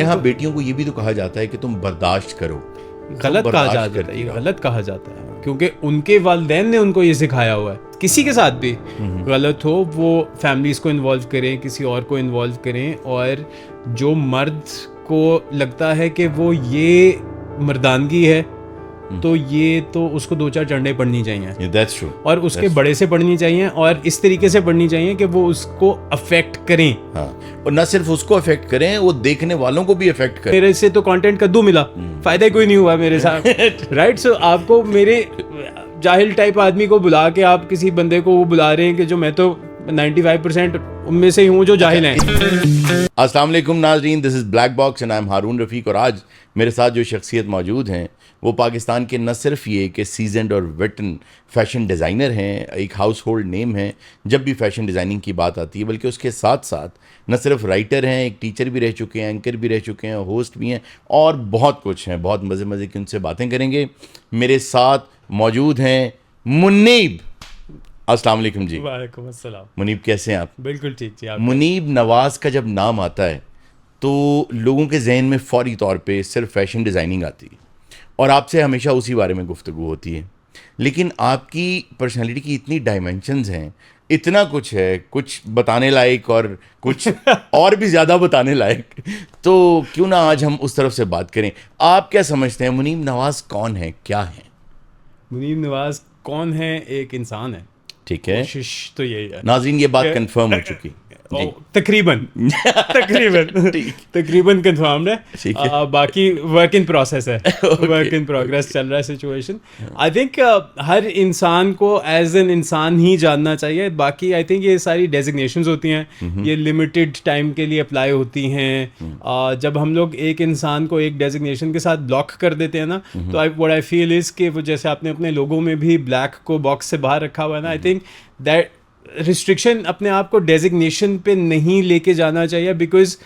यहाँ बेटियों को ये भी तो कहा जाता है कि तुम बर्दाश्त करो। गलत कहा जाता है, ये गलत कहा जाता है क्योंकि उनके वालिदैन ने उनको ये सिखाया हुआ है। किसी के साथ भी गलत हो वो फैमिलीज को इन्वॉल्व करें, किसी और को इन्वॉल्व करें, और जो मर्द को लगता है कि वो ये मर्दानगी है तो ये तो उसको 2-4 चंडे पढ़नी चाहिए। That's true. और उसके बड़े से पढ़नी चाहिए और इस तरीके से पढ़नी चाहिए कि वो उसको अफेक्ट करें। हाँ, और न सिर्फ उसको अफेक्ट करें, वो देखने वालों को भी अफेक्ट करें। मेरे से तो कंटेंट कद्दू मिला, फायदा कोई नहीं हुआ मेरे साथ। राइट, सो आपको मेरे जाहिल टाइप आदमी को बुला के आप किसी बंदे को वो बुला रहे हैं कि जो मैं तो 95% उनमें से ही हूँ जो जाहिल हैं। अस्सलाम वालेकुम नाज़रीन, this is black box and I am Haroon Rafiq. और आज मेरे साथ जो शख्सियत मौजूद हैं वो पाकिस्तान के न सिर्फ ये कि सीजनड और वेटन फैशन डिज़ाइनर हैं, एक हाउस होल्ड नेम हैं जब भी फैशन डिज़ाइनिंग की बात आती है, बल्कि उसके साथ साथ न सिर्फ राइटर हैं, एक टीचर भी रह चुके हैं, एंकर भी रह चुके हैं, होस्ट भी हैं और बहुत कुछ हैं। बहुत मज़े मज़े की उनसे बातें करेंगे। मेरे साथ मौजूद हैं मुनीब। अस्सलाम वालेकुम जी। वालेकुम अस्सलाम। मुनीब कैसे हैं आप? बिल्कुल ठीक जी। आप मुनीब नवाज़ का जब नाम आता है तो लोगों के जहन में फ़ौरी तौर पे सिर्फ फैशन डिज़ाइनिंग आती है और आपसे हमेशा उसी बारे में गुफ्तगू होती है, लेकिन आपकी पर्सनालिटी की इतनी डायमेंशंस हैं, इतना कुछ है, कुछ बताने लायक और कुछ और भी ज़्यादा बताने लायक। तो क्यों ना आज हम उस तरफ से बात करें। आप क्या समझते हैं मुनीब नवाज़ कौन है, क्या है? मुनीब नवाज कौन है? एक इंसान है। ठीक है, कोशिश तो यही है। नाज़रीन ये बात कंफर्म हो चुकी। तकरीबन तकरीबन कंफर्म्ड है। बाकी वर्क इन प्रोसेस है। वर्क इन प्रोग्रेस चल रहा है सिचुएशन। आई थिंक हर इंसान को एज एन इंसान ही जानना चाहिए। बाकी आई थिंक ये सारी डेजिग्नेशंस होती हैं, ये लिमिटेड टाइम के लिए अप्लाई होती हैं। जब हम लोग एक इंसान को एक डेजिग्नेशन के साथ ब्लॉक कर देते हैं ना, तो व्हाट आई फील इज कि वो जैसे आपने अपने लोगों में भी ब्लैक को बॉक्स से बाहर रखा हुआ है ना, आई थिंक दैट रिस्ट्रिक्शन अपने आप को डेजिग्नेशन पे नहीं लेके जाना चाहिए, बिकॉज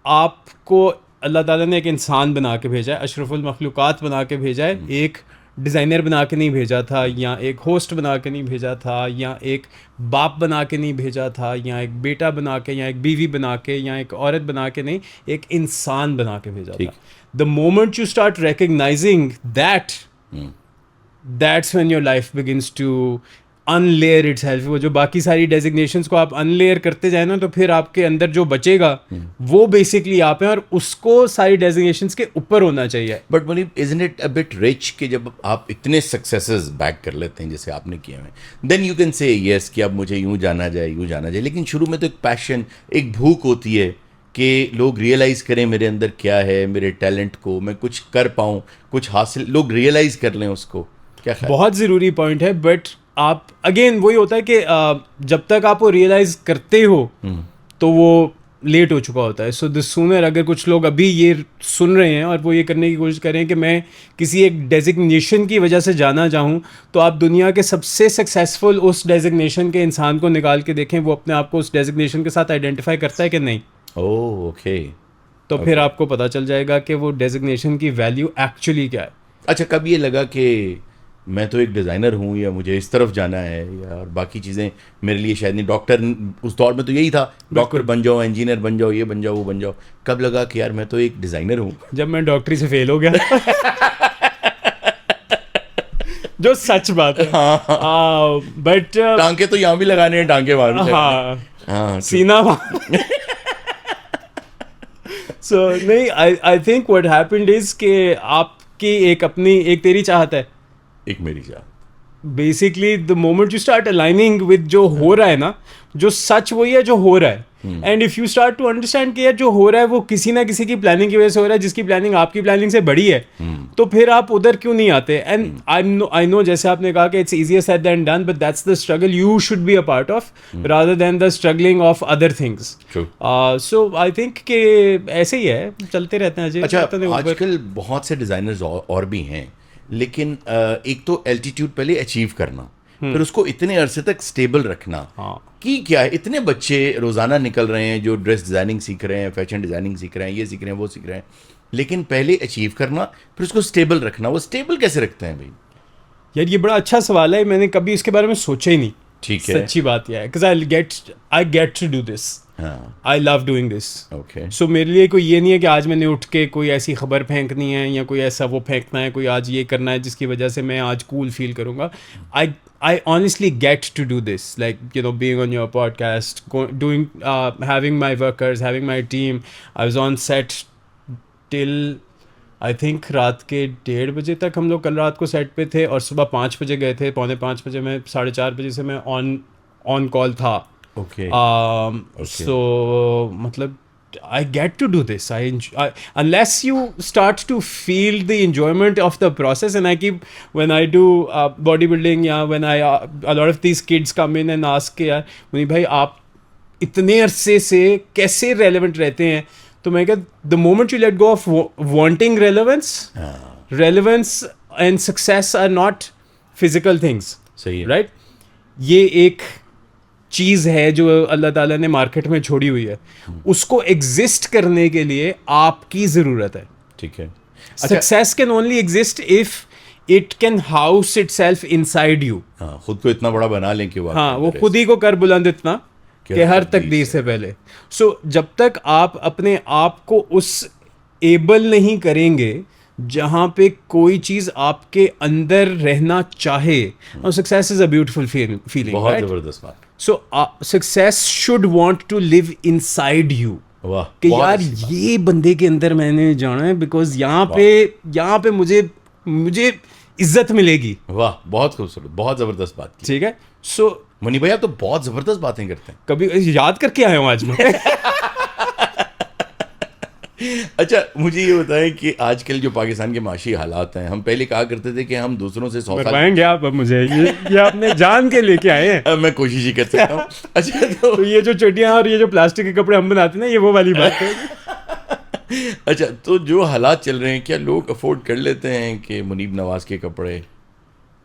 आपको अल्लाह ताला ने एक इंसान बना के भेजा है, अशरफुल मखलूक़ात बना के भेजा है। एक डिज़ाइनर बना के नहीं भेजा था, या एक होस्ट बना के नहीं भेजा था, या एक बाप बना के नहीं भेजा था, या एक बेटा बना के, या एक बीवी बना के, या एक औरत बना के नहीं, एक इंसान बना के भेजा था। The moment you start recognising that, that's when your life begins to unlayer itself. वो जो बाकी सारी डेजिग्नेशंस को आप अनलेयर करते जाए ना, तो फिर आपके अंदर जो बचेगा वो बेसिकली आप हैं, और उसको सारी डेजिग्नेशंस के ऊपर होना चाहिए। But Munib, isn't it a bit rich कि जब आप इतने सक्सेसेस बैक कर लेते हैं जैसे आपने किए हैं, then you can say yes कि अब मुझे यूँ जाना जाए, यूँ जाना जाए, लेकिन शुरू में तो एक पैशन, एक भूख होती है कि लोग रियलाइज़ करें मेरे अंदर क्या है, मेरे टैलेंट को मैं कुछ कर पाऊँ, कुछ हासिल, लोग रियलाइज़ कर लें उसको। क्या ख्याल? बहुत ज़रूरी पॉइंट है। बट आप अगेन वही होता है कि जब तक आप वो रियलाइज करते हो तो वो लेट हो चुका होता है। सो द सूनर, अगर कुछ लोग अभी ये सुन रहे हैं और वो ये करने की कोशिश करें कि मैं किसी एक डेजिग्नेशन की वजह से जाना चाहूँ, तो आप दुनिया के सबसे सक्सेसफुल उस डेजिग्नेशन के इंसान को निकाल के देखें, वो अपने आप को उस डेजिग्नेशन के साथ आइडेंटिफाई करता है कि नहीं। Oh okay. तो फिर आपको पता चल जाएगा कि वो डेजिग्नेशन की वैल्यू एक्चुअली क्या है। अच्छा, कब ये लगा कि मैं तो एक डिज़ाइनर हूँ, या मुझे इस तरफ जाना है, या बाकी चीज़ें मेरे लिए शायद नहीं, डॉक्टर उस दौर में तो यही था, डॉक्टर बन जाओ, इंजीनियर बन जाओ, ये बन जाओ, वो बन जाओ। कब लगा कि यार मैं तो एक डिज़ाइनर हूँ? जब मैं डॉक्टरी से फेल हो गया। जो सच बात है। बट टांके तो यहाँ भी लगाने हैं, टांके मारने। हाँ, सीना। सो नहीं, I think what happened is कि आपकी एक अपनी, एक तेरी चाहत है, एक मेरी चाहत। Basically the moment you start aligning with जो हो रहा है ना, जो सच वही है जो हो रहा है। And if you start to understand कि यार जो हो रहा है वो किसी ना किसी की प्लानिंग की वजह से हो रहा है, जिसकी प्लानिंग आपकी प्लानिंग से बड़ी है, तो फिर आप उधर क्यों नहीं आते? एंड आई नो जैसे आपने कहा कि it's easier said than done, but that's the struggle you should be a part of rather than the struggling of other things. So I think कि ऐसे ही है, चलते रहते हैं। अच्छा, आजकल बहुत से डिज़ाइनर्स और भी हैं, लेकिन एक तो एल्टीट्यूड पहले अचीव करना, फिर उसको इतने अरसे तक स्टेबल रखना। कि क्या है, इतने बच्चे रोज़ाना निकल रहे हैं जो ड्रेस डिज़ाइनिंग सीख रहे हैं, फैशन डिज़ाइनिंग सीख रहे हैं, ये सीख रहे हैं, वो सीख रहे हैं, लेकिन पहले अचीव करना, फिर उसको स्टेबल रखना। वो स्टेबल कैसे रखते हैं भाई? यार ये बड़ा अच्छा सवाल है, मैंने कभी इसके बारे में सोचा ही नहीं। ठीक है, सच्ची बात यह है, because I get to do this. I love doing this. Okay. So मेरे लिए कोई ये नहीं है कि आज मैंने उठ के कोई ऐसी खबर फेंकनी है या कोई ऐसा वो फेंकना है, कोई आज ये करना है जिसकी वजह से मैं आज कूल फील करूँगा. I honestly get to do this, like, you know, being on your podcast, having my workers, having my team. I was on set till I think रात के 1:30 बजे तक हम लोग कल रात को सेट पे थे और सुबह 5 बजे गए थे. 4:45 बजे मैं 4:30 बजे से मैं ऑन कॉल था. Okay. So मतलब I get to do this. Unless you start to feel the enjoyment of the process, and I keep, when I do bodybuilding, yeah, when a lot of these kids come in and ask कि यार मुनी भाई आप इतने अरसे से कैसे relevant रहते हैं, तो मैं कहता the moment you let go of wanting relevance and success are not physical things. सही है. Right? ये एक चीज़ है जो अल्लाह ताला ने मार्केट में छोड़ी हुई है. उसको एग्जिस्ट करने के लिए आपकी ज़रूरत है. ठीक है. Success can only exist if it can house itself inside you. खुद को इतना बड़ा बना लें कि वो खुद ही को कर बुलंद इतना कि हर तकदीर से पहले. सो जब तक आप अपने आप को उस एबल नहीं करेंगे जहाँ पे कोई चीज़ आपके अंदर रहना चाहे, और success is a beautiful feeling. बहुत ज़बरदस्त बात. So success should want to live inside you. वाह. कि यार ये बंदे के अंदर मैंने जाना है बिकॉज यहाँ पे मुझे इज्जत मिलेगी. वाह, बहुत खूबसूरत, बहुत जबरदस्त बात की. ठीक है. सो मुनी भाई आप तो बहुत जबरदस्त बातें करते हैं. कभी याद करके आया हूँ आज मैं. अच्छा, मुझे ये बताएं कि आजकल जो पाकिस्तान के माशी हालात हैं, हम पहले कहा करते थे कि हम दूसरों से 100 साल बताएंगे आप. अब मुझे ये आपने जान के लेके आए हैं. मैं कोशिश ही कर सकता हूँ. अच्छा, तो ये जो चटियाँ और ये जो प्लास्टिक के कपड़े हम बनाते हैं ना, ये वो वाली बात है. अच्छा, तो जो हालात चल रहे हैं, क्या लोग अफोर्ड कर लेते हैं कि मुनीब नवाज के कपड़े?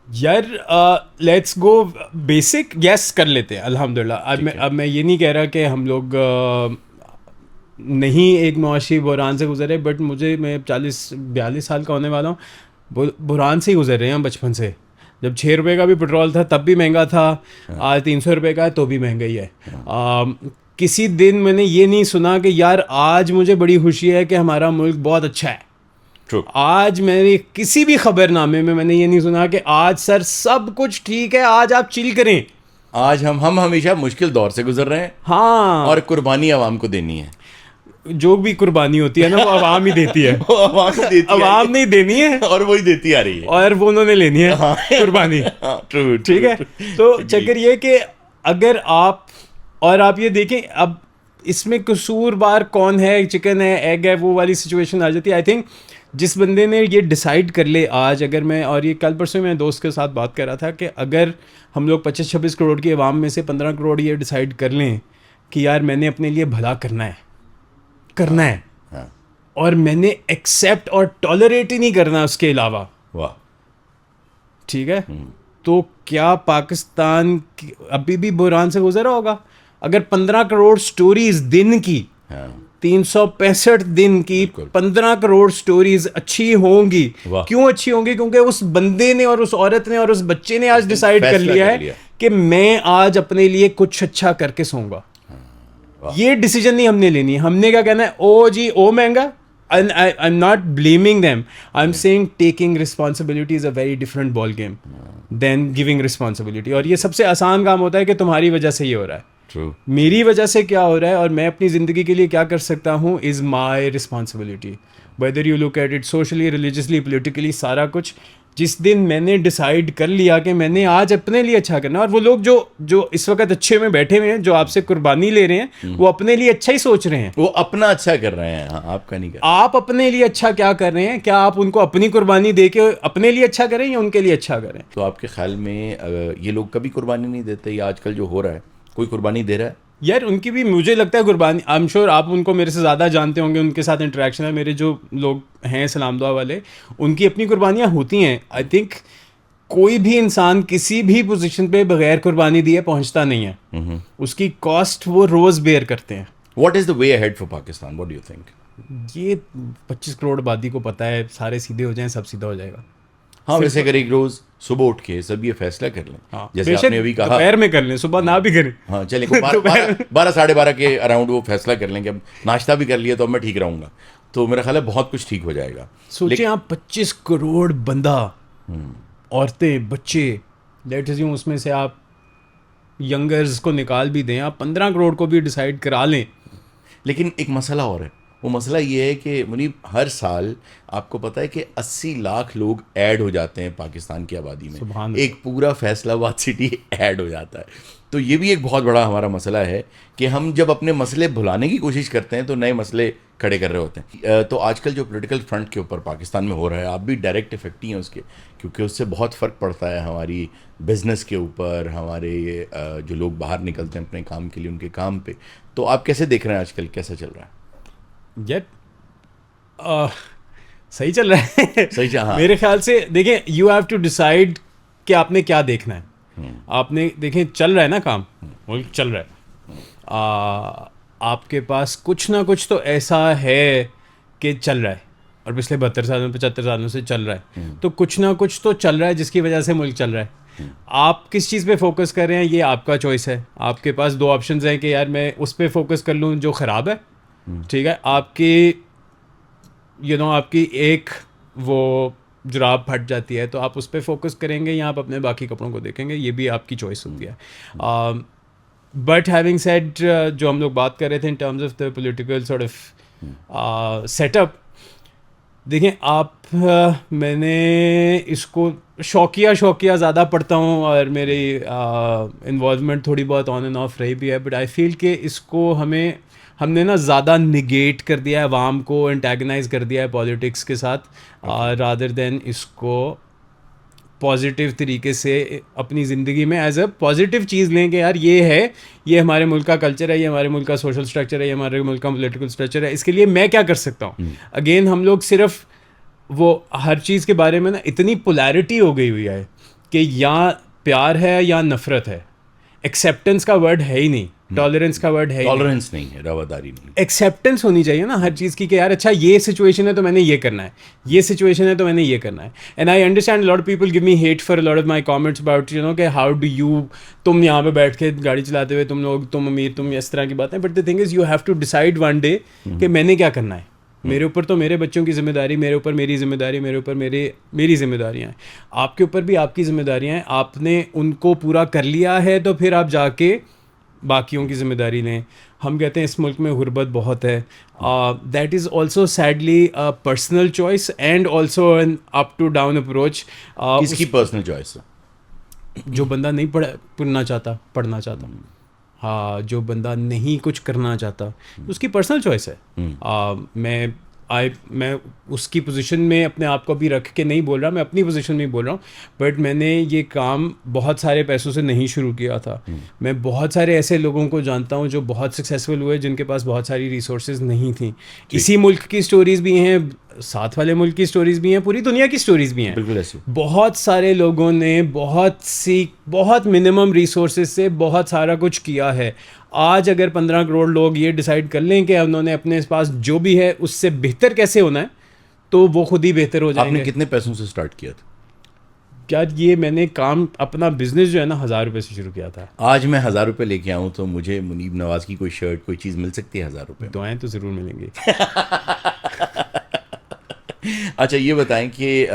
यार लेट्स गो बेसिक. यस, कर लेते हैं अल्हम्दुलिल्लाह. अब मैं ये नहीं कह रहा कि हम लोग नहीं एक मुआशी बुहरान से गुजरे, बट मैं 40-42 साल का होने वाला हूँ. बुहरान से ही गुजर रहे हैं हम बचपन से. जब 6 रुपये का भी पेट्रोल था तब भी महंगा था. आज 300 रुपये का है तो भी महंगा ही है. किसी दिन मैंने ये नहीं सुना कि यार आज मुझे बड़ी खुशी है कि हमारा मुल्क बहुत अच्छा है. True. आज मैंने किसी भी खबरनामे में मैंने ये नहीं सुना कि आज सर सब कुछ ठीक है, आज आप चिल करें. आज हम हमेशा मुश्किल दौर से गुजर रहे हैं. हाँ. और कुर्बानी आवाम को देनी है. जो भी कुर्बानी होती है ना, वो आवाम ही देती है. आवाम नहीं देनी है और वही देती आ रही है, और वो उन्होंने लेनी है. हाँ. कुर्बानी. ट्रू. ठीक है. तो चक्कर ये कि अगर आप ये देखें, अब इसमें कसूरवार कौन है, चिकन है, एग है, वो वाली सिचुएशन आ जाती है. आई थिंक जिस बंदे ने ये डिसाइड कर ले आज, अगर मैं, और ये कल परसों मैं दोस्त के साथ बात कर रहा था कि अगर हम लोग 25-26 करोड़ की आवाम में से 15 करोड़ ये डिसाइड कर लें कि यार मैंने अपने लिए भला करना है. हाँ. और मैंने एक्सेप्ट और टॉलरेट ही नहीं करना उसके अलावा. वाह. ठीक है. तो क्या पाकिस्तान अभी भी बुहरान से गुजरा होगा? अगर 15 करोड़ स्टोरीज दिन की, 365 दिन की 15 करोड़ स्टोरीज अच्छी होंगी. क्यों अच्छी होंगी? क्योंकि उस बंदे ने और उस औरत ने और उस बच्चे ने आज डिसाइड कर लिया है कि मैं आज अपने लिए कुछ अच्छा करके सोऊंगा. ये डिसीजन नहीं हमने लेनी है. हमने क्या कहना है, ओ जी ओ महंगा. I'm not blaming them. I'm saying taking responsibility is a very different ball game than giving responsibility. और ये सबसे आसान काम होता है कि तुम्हारी वजह से ये हो रहा है. True. मेरी वजह से क्या हो रहा है और मैं अपनी ज़िंदगी के लिए क्या कर सकता हूँ is my responsibility. Whether you look at it socially, religiously, politically, सारा कुछ. जिस दिन मैंने डिसाइड कर लिया कि मैंने आज अपने लिए अच्छा करना, और वो लोग जो इस वक्त अच्छे में बैठे हुए हैं, जो आपसे कुर्बानी ले रहे हैं, वो अपने लिए अच्छा ही सोच रहे हैं. वो अपना अच्छा कर रहे हैं. हाँ, आपका नहीं कर. आप अपने लिए अच्छा क्या कर रहे हैं? क्या आप उनको अपनी कुर्बानी दे के अपने लिए अच्छा करें या उनके लिए अच्छा करें? तो आपके ख्याल में ये लोग कभी कुर्बानी नहीं देते, या आजकल जो हो रहा है कोई कुर्बानी दे रहा है? यार उनकी भी मुझे लगता है कुर्बानी, आई एम श्योर आप उनको मेरे से ज़्यादा जानते होंगे, उनके साथ इंटरेक्शन है. मेरे जो लोग हैं सलाम दुआ वाले, उनकी अपनी कुर्बानियाँ होती हैं. आई थिंक कोई भी इंसान किसी भी पोजीशन पे बगैर कुर्बानी दिए पहुंचता नहीं है. उसकी कॉस्ट वो रोज़ बेयर करते हैं. What is the way ahead for Pakistan? What do you think? ये 25 करोड़ आबादी को पता है, सारे सीधे हो जाएं सब सीधा हो जाएगा. हाँ, वैसे अगर एक रोज सुबह उठ के सब ये फैसला कर लें, हाँ, जैसे बेशक आपने अभी कहा, दोपहर में कर लें, सुबह ना भी करें। हाँ चलें, 12 साढ़े 12 के अराउंड वो फैसला कर लें कि अब नाश्ता भी कर लिया तो अब मैं ठीक रहूंगा, तो मेरा ख्याल है बहुत कुछ ठीक हो जाएगा। सोचिए आप 25 करोड़ बंदा, औरतें, बच्चे, लेट अज्यूम उसमें से आप यंगर्स को निकाल भी दें, आप 15 करोड़ को भी डिसाइड करा लें। लेकिन एक मसला और है, वो मसला ये है कि मुनीब हर साल आपको पता है कि 80 लाख लोग ऐड हो जाते हैं पाकिस्तान की आबादी में, सुभान एक पूरा फैसलाबाद सिटी ऐड हो जाता है। तो ये भी एक बहुत बड़ा हमारा मसला है कि हम जब अपने मसले भुलाने की कोशिश करते हैं तो नए मसले खड़े कर रहे होते हैं। तो आजकल जो पॉलिटिकल फ्रंट के ऊपर पाकिस्तान में हो रहा है, आप भी डायरेक्ट इफेक्ट ही हैं उसके, क्योंकि उससे बहुत फ़र्क पड़ता है हमारी बिजनेस के ऊपर, हमारे जो लोग बाहर निकलते हैं अपने काम के लिए, उनके काम पे। तो आप कैसे देख रहे हैं आजकल कैसा चल रहा है? येट सही चल रहा है। सही चल, हाँ। मेरे ख्याल से देखिए, यू हैव टू डिसाइड कि आपने क्या देखना है। आपने देखें चल रहा है ना काम, मुल्क चल रहा है, आपके पास कुछ ना कुछ तो ऐसा है कि चल रहा है, और पिछले 72 सालों 75 सालों से चल रहा है, तो कुछ ना कुछ तो चल रहा है जिसकी वजह से मुल्क चल रहा है। आप किस चीज़ पे फोकस कर रहे हैं ये आपका चॉइस है। आपके पास दो ऑप्शंस हैं कि यार मैं उस पर फोकस कर लूँ जो ख़राब है, ठीक है, आपकी आपकी एक वो जुराब फट जाती है तो आप उस पर फोकस करेंगे या आप अपने बाकी कपड़ों को देखेंगे, ये भी आपकी चॉइस होती है। बट हैविंग सेड, जो हम लोग बात कर रहे थे in terms of the political sort of setup, देखें आप, मैंने इसको शौकिया ज़्यादा पढ़ता हूँ और मेरी इन्वॉल्वमेंट थोड़ी बहुत ऑन एंड ऑफ रही भी है, बट आई फील कि इसको हमने ना ज़्यादा निगेट कर दिया है, अवाम को एंटेगनाइज कर दिया है पॉलिटिक्स के साथ, रादर देन इसको पॉजिटिव तरीके से अपनी ज़िंदगी में एज अ पॉजिटिव चीज़ लें कि यार ये है, ये हमारे मुल्क का कल्चर है, ये हमारे मुल्क का सोशल स्ट्रक्चर है, ये हमारे मुल्क का पॉलिटिकल स्ट्रक्चर है, इसके लिए मैं क्या कर सकता हूँ। अगेन हम लोग सिर्फ वो हर चीज़ के बारे में ना इतनी पोलैरिटी हो गई हुई है कि या प्यार है या नफ़रत है, एक्सेप्टेंस का वर्ड है ही नहीं, टॉलरेंस का वर्ड है, टॉलरेंस नहीं है, रवादारी नहीं, एक्सेप्टेंस होनी चाहिए ना हर चीज़ की कि यार अच्छा ये सिचुएशन है तो मैंने ये करना है, ये सिचुएशन है तो मैंने ये करना है। And I understand lot of people give me hate for lot of my comments about कि हाउ डू यू, तुम यहाँ पे बैठ के गाड़ी चलाते हुए तुम अमीर, तुम इस तरह की बातें, but the thing is you have to decide one day कि मैंने क्या करना है। मेरे ऊपर तो मेरे बच्चों की जिम्मेदारी, मेरे ऊपर मेरी जिम्मेदारी, मेरे ऊपर मेरी जिम्मेदारियाँ हैं, आपके ऊपर भी आपकी जिम्मेदारियाँ हैं। आपने उनको पूरा कर लिया है तो फिर आप जाके बाकियों की जिम्मेदारी लें। हम कहते हैं इस मुल्क में गुर्बत बहुत है, that is also sadly a personal choice and also an up to down approach. किसकी पर्सनल चॉइस है? जो बंदा नहीं पढ़ना चाहता, हाँ, जो बंदा नहीं कुछ करना चाहता, उसकी पर्सनल चॉइस है। मैं उसकी पोजीशन में अपने आप को भी रख के नहीं बोल रहा, मैं अपनी पोजीशन में ही बोल रहा हूँ, बट मैंने ये काम बहुत सारे पैसों से नहीं शुरू किया था। मैं बहुत सारे ऐसे लोगों को जानता हूँ जो बहुत सक्सेसफुल हुए, जिनके पास बहुत सारी रिसोर्सेज नहीं थी। इसी मुल्क की स्टोरीज भी हैं, साथ वाले मुल्क की स्टोरीज भी हैं, पूरी दुनिया की स्टोरीज भी हैं। बिल्कुल ऐसे बहुत सारे लोगों ने बहुत मिनिमम रिसोर्सेज से बहुत सारा कुछ किया है। आज अगर 15 करोड़ लोग ये डिसाइड कर लें कि उन्होंने अपने पास जो भी है उससे बेहतर कैसे होना है, तो वो खुद ही बेहतर हो जाएंगे। आपने कितने पैसों से स्टार्ट किया था? क्या ये मैंने काम, अपना बिजनेस जो है ना, 1000 रुपये से शुरू किया था। आज मैं 1000 रुपये लेके आऊँ तो मुझे मुनीब नवाज की कोई शर्ट, कोई चीज़ मिल सकती है 1000 रुपये? दुआएं तो ज़रूर मिलेंगी। अच्छा ये बताएं कि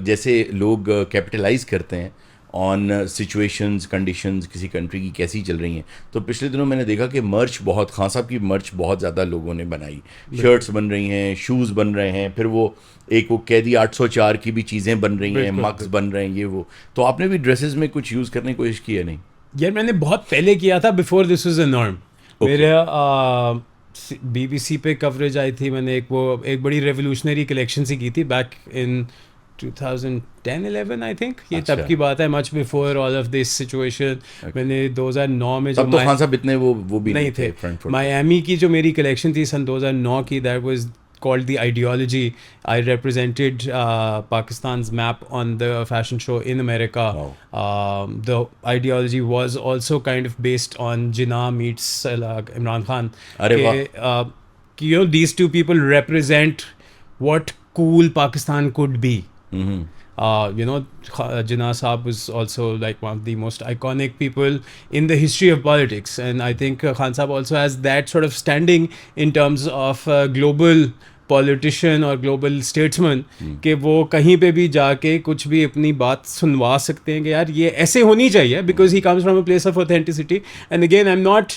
जैसे लोग कैपिटलाइज करते हैं ऑन सिचुएशंस, कंडीशंस किसी कंट्री की कैसी चल रही हैं, तो पिछले दिनों मैंने देखा कि मर्च बहुत, खान साहब की मर्च बहुत ज़्यादा लोगों ने बनाई, शर्ट्स बन रही हैं, शूज़ बन रहे हैं, फिर वो कैदी 804 की भी चीज़ें बन रही हैं, मग्स बन रहे हैं, ये वो। तो आपने भी ड्रेसेस में कुछ यूज़ करने की कोशिश की है? नहीं यार, मैंने बहुत पहले किया था, before this was a norm. मेरे BBC पे कवरेज आई थी, मैंने एक बड़ी रेवोल्यूशनरी कलेक्शन सी की थी बैक इन 2010-11 आई थिंक, ये तब की बात है, much before all of this situation. मैंने 2009 में, तब तो खान साहब इतने वो भी नहीं थे। मायामी की जो मेरी कलेक्शन थी सन 2009 की, that was called the Ideology. I represented Pakistan's map on the fashion show in America. Wow. The Ideology was also kind of based on Jinnah meets Imran Khan. These two people represent what cool Pakistan could be. You know, Jinnah Saab was also like one of the most iconic people in the history of politics, and I think Khan Saab also has that sort of standing in terms of global politician और global statesman कि वो कहीं पे भी जाके कुछ भी अपनी बात सुनवा सकते हैं कि यार ये ऐसे होनी चाहिए, because he comes from a place of authenticity. And again I am not,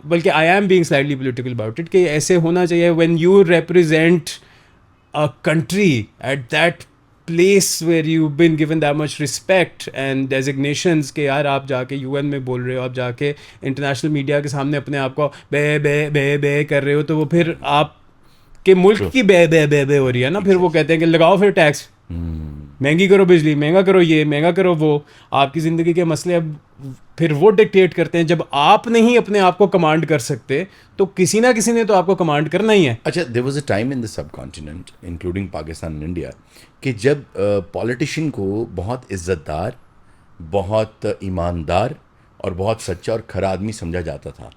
बल्कि I am being slightly political about it, कि ऐसे होना चाहिए when you represent a country at that place where you've been given that much respect and designations कि यार आप जाके UN में बोल रहे हो, आप जाके इंटरनेशनल मीडिया के सामने अपने आप को बे बे बे बे कर रहे हो, तो वो फिर आप के मुल्क की बे बे बे बे हो रही है ना. फिर वो कहते हैं कि लगाओ फिर टैक्स, महंगी करो बिजली, महंगा करो ये, महंगा करो वो. आपकी ज़िंदगी के मसले अब फिर वो डिक्टेट करते हैं. जब आप नहीं अपने आप को कमांड कर सकते तो किसी ना किसी ने तो आपको कमांड करना ही है. अच्छा, there was a time in the subcontinent including Pakistan and India कि जब पॉलिटिशियन को बहुत इज़्ज़तदार, बहुत ईमानदार और बहुत सच्चा और खरा आदमी समझा जाता था.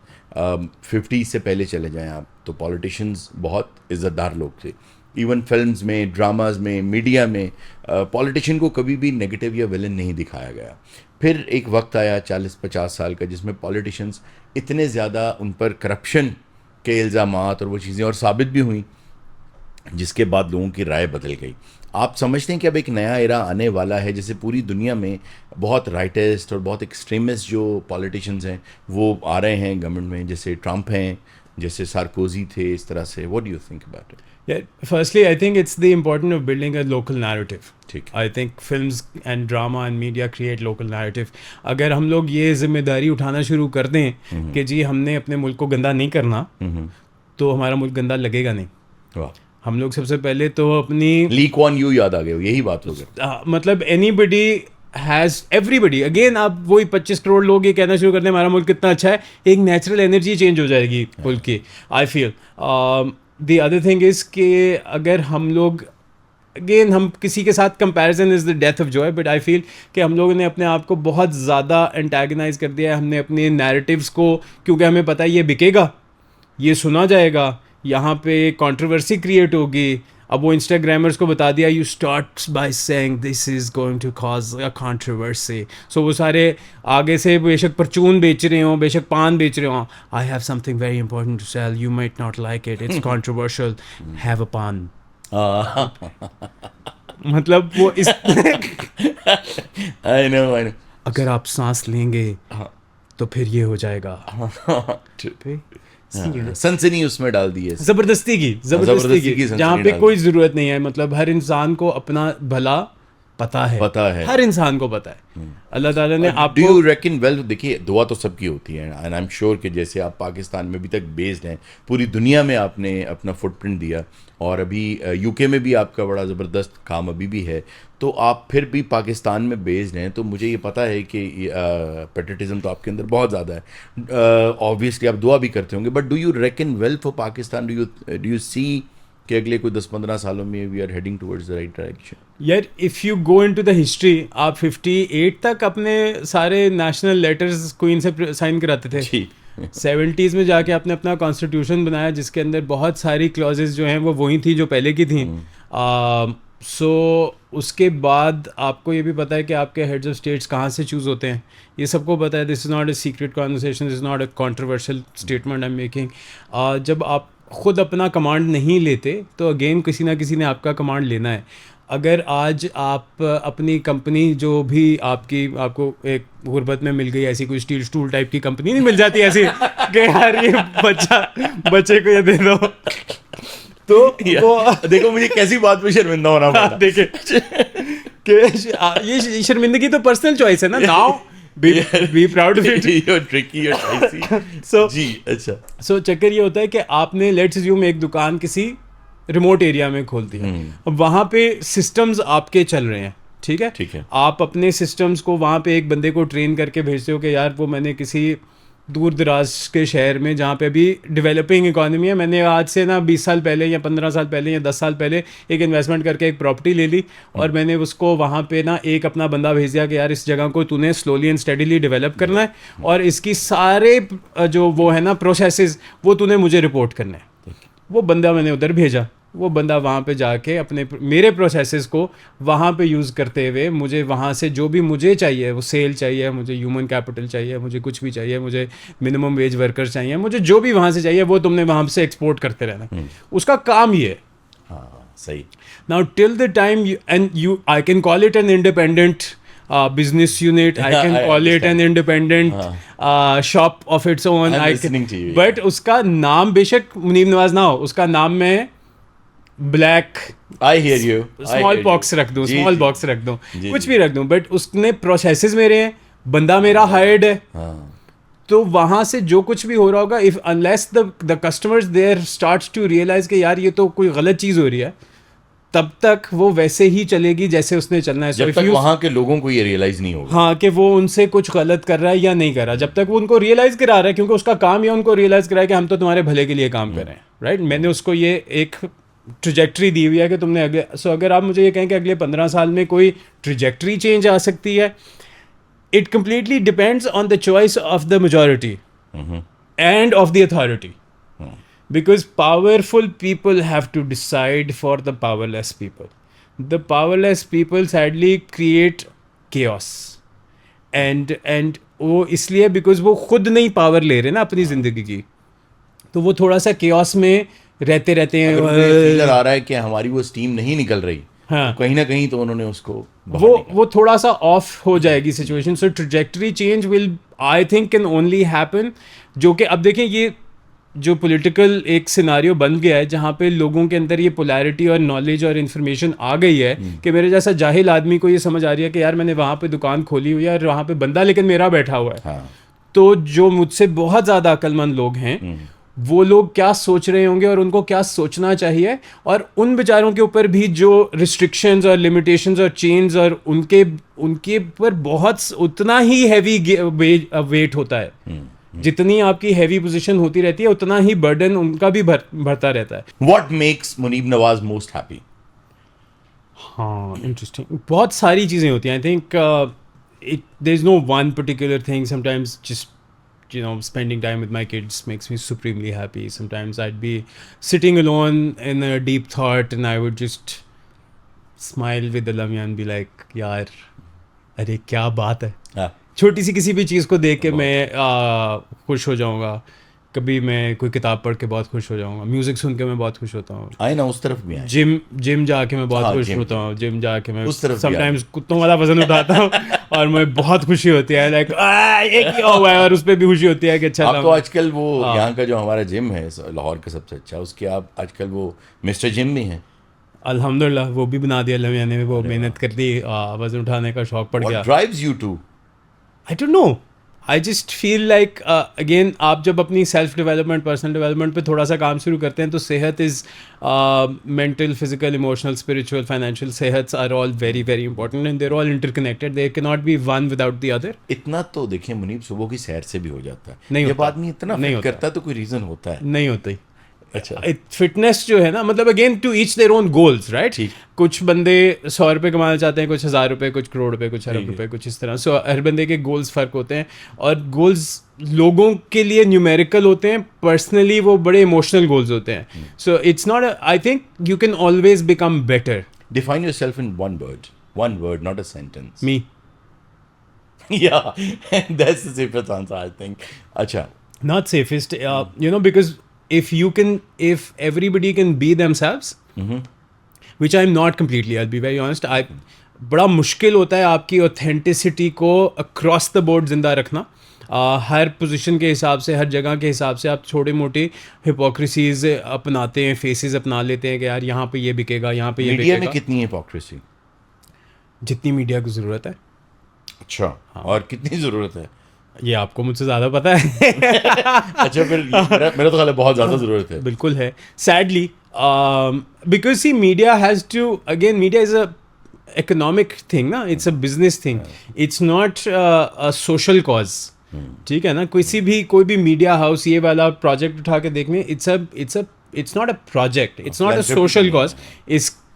50 से पहले चले जाएं आप तो पॉलिटिशियंस बहुत इज़्ज़तदार लोग थे. इवन फिल्म्स में, ड्रामाज में, मीडिया में पॉलिटिशियन को कभी भी नेगेटिव या विलन नहीं दिखाया गया. फिर एक वक्त आया 40-50 साल का जिसमें पॉलिटिशियंस इतने ज़्यादा उन पर करप्शन के इल्ज़ामात और वो चीज़ें और साबित भी हुई, जिसके बाद लोगों की राय बदल गई. आप समझते हैं कि अब एक नया एरा आने वाला है जैसे पूरी दुनिया में बहुत राइटिस्ट और बहुत एक्सट्रीमिस्ट जो पॉलिटिशियंस हैं वो आ रहे हैं गवर्नमेंट में, जैसे ट्रंप हैं, जैसे सार्कोजी थे, इस तरह से. What do you think about it? Yeah, firstly, I think it's the importance of building a local narrative. ठीक. I think films and drama and media create local narrative. अगर हम लोग ये जिम्मेदारी उठाना शुरू कर दें कि जी हमने अपने मुल्क को गंदा नहीं करना, तो हमारा मुल्क गंदा लगेगा नहीं. वाह. हम लोग सबसे पहले तो अपनी ली क्वान यू याद आ गए, यही बात हो गई. मतलब एनीबडी हैज़ एवरीबडी, अगेन आप वही 25 करोड़ लोग ये कहना शुरू करते हैं हमारा मुल्क कितना अच्छा है, एक नेचुरल एनर्जी चेंज हो जाएगी मुल्क की. I feel the other thing is कि अगर हम लोग अगेन हम किसी के साथ comparison is the death of Joy, but I feel कि हम लोगों ने अपने आप को बहुत ज़्यादा एंटेगनाइज कर दिया है. हमने अपने नैरेटिव्स को, क्योंकि हमें पता है ये बिकेगा, ये सुना जाएगा, यहाँ पे कंट्रोवर्सी क्रिएट होगी. अब वो इंस्टाग्रामर्स को बता दिया you start by saying this is going to cause a controversy. So वो सारे आगे से बेशक परचून बेच रहे हों, बेशक पान बेच रहे हों, I have something very important to sell, you might not like it, it's controversial, have a paan. मतलब वो इस आई नो अगर आप सांस लेंगे तो फिर ये हो जाएगा. सनसनी उसमें डाल दी है, जबरदस्ती की जहाँ पे कोई ज़रूरत नहीं है. मतलब हर इंसान को अपना भला पता है, हर इंसान को पता है. अल्लाह ताला ने आपको. डू यू रेकन वेल, देखिए दुआ तो सबकी होती है एंड आई एम श्योर कि जैसे आप पाकिस्तान में अभी तक बेस्ड हैं, पूरी दुनिया में आपने अपना फुटप्रिंट दिया और अभी यूके में भी आपका बड़ा ज़बरदस्त काम अभी भी है, तो आप फिर भी पाकिस्तान में बेस्ड हैं. तो मुझे ये पता है कि पेट्रियटिज्म तो आपके अंदर बहुत ज़्यादा है. ऑब्वियसली आप दुआ भी करते होंगे, but do you reckon well for Pakistan? Do you see कि अगले कोई 10-15 सालों में we are heading towards the right direction? यार if you go into the history, आप 58 तक अपने सारे नेशनल लेटर्स क्वीन से साइन कराते थे. 70s में जाके आपने अपना कॉन्स्टिट्यूशन बनाया जिसके अंदर बहुत सारी क्लॉजेस जो हैं वो वही थी जो पहले की थी. सो उसके बाद आपको ये भी पता है कि आपके हेड्स ऑफ स्टेट्स कहाँ से चूज़ होते हैं, ये सबको पता है. This is not a secret conversation, this is not a controversial statement I am making. जब आप ख़ुद अपना कमांड नहीं लेते तो अगेन किसी ना किसी ने आपका कमांड लेना है. अगर आज आप अपनी कंपनी जो भी आपको एक गुर्बत में मिल गई, ऐसी कोई स्टील स्टूल टाइप की कंपनी नहीं मिल जाती ऐसी कि यार ये बच्चे को ये दे दो, तो वो देखो मुझे कैसी बात पे शर्मिंदा होना पड़ा. देखे ये शर्मिंदगी तो पर्सनल चॉइस है ना. Now be proud of it. You're tricky, you're dicey. जी अच्छा. So चक्कर ये होता है कि आपने लेट्स अज्यूम एक दुकान किसी रिमोट एरिया में खोल दिया. अब वहाँ पे सिस्टम्स आपके चल रहे हैं, ठीक है. आप अपने सिस्टम्स को वहाँ पे एक बंदे को ट्रेन करके भेजते हो कि यार वो मैंने किसी दूर दराज के शहर में जहाँ पे अभी डेवलपिंग इकोनॉमी है, मैंने आज से ना 20 साल पहले या 15 साल पहले या 10 साल पहले एक इन्वेस्टमेंट करके एक प्रॉपर्टी ले ली और मैंने उसको वहाँ पे ना एक अपना बंदा भेज दिया कि यार इस जगह को तूने स्लोली एंड स्टडीली डेवलप करना है और इसकी सारे जो वो है ना प्रोसेसेस वो तूने मुझे रिपोर्ट करना है. वो बंदा मैंने उधर भेजा, वो बंदा वहाँ पे जाके अपने मेरे प्रोसेसेस को वहाँ पे यूज़ करते हुए मुझे वहाँ से जो भी मुझे चाहिए, वो सेल चाहिए, मुझे ह्यूमन कैपिटल चाहिए, मुझे कुछ भी चाहिए, मुझे मिनिमम वेज वर्कर्स चाहिए, मुझे जो भी वहाँ से चाहिए वो तुमने वहाँ से एक्सपोर्ट करते रहना। उसका काम ये है। हाँ सही। Now till the time I can call it an independent business unit. I can I call it an understand. independent shop of its own. I'm I listening can, to you, but उसका नाम बेशक मुनीब नवाज ना हो, उसका नाम मैं black I hear you. Small box रख दूं, जी, स्मॉल जी। बॉक्स रख दूं, जी, कुछ जी। भी रख दूं, बट उसने प्रोसेसेस मेरे हैं, बंदा मेरा हायर्ड है। हाँ तो वहां से जो कुछ भी हो रहा होगा, if unless the customers there starts to realise कि यार ये तो कोई गलत चीज़ हो रही है, तब तक वो वैसे ही चलेगी जैसे उसने चलना है। जब तक वहाँ के लोगों को ये रियलाइज नहीं होगा। हाँ कि वो उनसे कुछ गलत कर रहा है या नहीं कर रहा, जब तक वो उनको रियलाइज करा रहा है, क्योंकि उसका काम ये उनको रियलाइज करा है कि हम तो तुम्हारे भले के लिए काम कर रहे हैं, राइट। मैंने उसको ये एक ट्रिजेक्ट्री दी हुई है कि तुमने अगले अगर आप मुझे ये कहें कि अगले 15 साल में कोई ट्रिजेक्ट्री चेंज आ सकती है, it completely depends on the choice of the majority end of the authority, because powerful people have to decide for the powerless people. The powerless people sadly create chaos and वो इसलिए because वो खुद नहीं power ले रहे ना अपनी जिंदगी की, तो वो थोड़ा सा chaos में रहते हैं। फीलर आ रहा है कि हमारी वो स्टीम नहीं निकल रही, हाँ, तो कहीं ना कहीं तो उन्होंने उसको वो थोड़ा सा ऑफ हो जाएगी situation. So trajectory change will I think can only happen, जो कि अब देखें ये जो पॉलिटिकल एक सिनारियो बन गया है जहाँ पे लोगों के अंदर ये पोलैरिटी और नॉलेज और इन्फॉर्मेशन आ गई है कि मेरे जैसा जाहिल आदमी को ये समझ आ रही है कि यार मैंने वहाँ पे दुकान खोली हुई है और वहाँ पे बंदा लेकिन मेरा बैठा हुआ है। हाँ। तो जो मुझसे बहुत ज़्यादा अक्लमंद लोग हैं वो लोग क्या सोच रहे होंगे और उनको क्या सोचना चाहिए, और उन बेचारों के ऊपर भी जो रिस्ट्रिक्शंस और लिमिटेशंस और चेंज और उनके ऊपर बहुत उतना ही हैवी वेट होता है। जितनी आपकी हैवी पोजीशन होती रहती है उतना ही बर्डन उनका भी बढ़ता रहता है। What makes Munib Nawaz most happy? हाँ, इंटरेस्टिंग, बहुत सारी चीज़ें होती हैं। I think there is no one particular thing. Sometimes just spending time with my kids makes me supremely happy. Sometimes I'd be sitting alone in a deep thought and I would just smile with the lamia and be like, यार अरे क्या बात है। हाँ। छोटी सी किसी भी चीज़ को देख के मैं खुश हो जाऊंगा। कभी मैं कोई किताब पढ़ के बहुत खुश हो जाऊंगा, म्यूजिक सुन के मैं बहुत खुश होता हूँ। आए ना उस तरफ भी आए। जिम जाके मैं बहुत हाँ, खुश होता हूँ। जिम जाके मैं उस तरफ समटाइम्स कुत्तों वाला वजन उठाता हूँ और मैं बहुत खुशी होती है, लाइक ये क्या हुआ है, और उस पर भी खुशी होती है कि अच्छा आप तो आजकल वो यहाँ का जो हमारा जिम है लाहौर का सबसे अच्छा, उसके आप आजकल वो मिस्टर जिम भी हैं। अल्हम्दुलिल्लाह वो भी बना दिया मैंने, वो मेहनत कर दी, वजन उठाने का शौक पड़ गया। What drives you to? I don't no, I just feel like again आप जब अपनी सेल्फ डेवलपमेंट पर्सनल डेवलपमेंट पे थोड़ा सा काम शुरू करते हैं तो सेहत is mental physical emotional spiritual financial सेहत are all very very important and they're all interconnected, there can not be one without the other. इतना तो देखिए मुनीब सुबह की सैर से भी हो जाता है। नहीं जब होता। आदमी इतना नहीं fit होता। करता है तो कोई रीजन होता है। नहीं होती। अच्छा। फिटनेस जो है ना, मतलब again to each their own goals, right. ठीक। कुछ बंदे 100 रुपये कमाना चाहते हैं, कुछ 1000 रुपये, कुछ करोड़ रुपये, कुछ अरब रुपये, कुछ इस तरह। सो हर बंदे के गोल्स फ़र्क होते हैं और गोल्स लोगों के लिए न्यूमेरिकल होते हैं, पर्सनली वो बड़े इमोशनल गोल्स होते हैं। So it's not, I think you can always become better. Define yourself in one word, not a sentence. Me. Yeah, that's the safest answer, I think. अच्छा। Not safest, because if everybody can be themselves, which I'm not completely, I'll be very honest, बड़ा मुश्किल होता है आपकी authenticity को across the board जिंदा रखना। हर position के हिसाब से, हर जगह के हिसाब से आप छोटे मोटे हिपोक्रेसीज अपनाते हैं, फेसेस अपना लेते हैं कि यार यहाँ पे ये बिकेगा, यहाँ पे ये मीडिया बिकेगा। में कितनी हिपोक्रेसी? जितनी मीडिया को ज़रूरत है। अच्छा। और कितनी ज़रूरत है? ये आपको मुझसे ज़्यादा पता है। अच्छा, फिर मेरा तो ख्याल है बहुत ज़्यादा ज़रूरत है। बिल्कुल है, sadly, because see media has to, again media is a economic thing ना, it's a business thing, it's not a social cause। ठीक है ना, कोई भी मीडिया हाउस ये वाला प्रोजेक्ट उठा के देखने, it's not a project, it's not a social cause,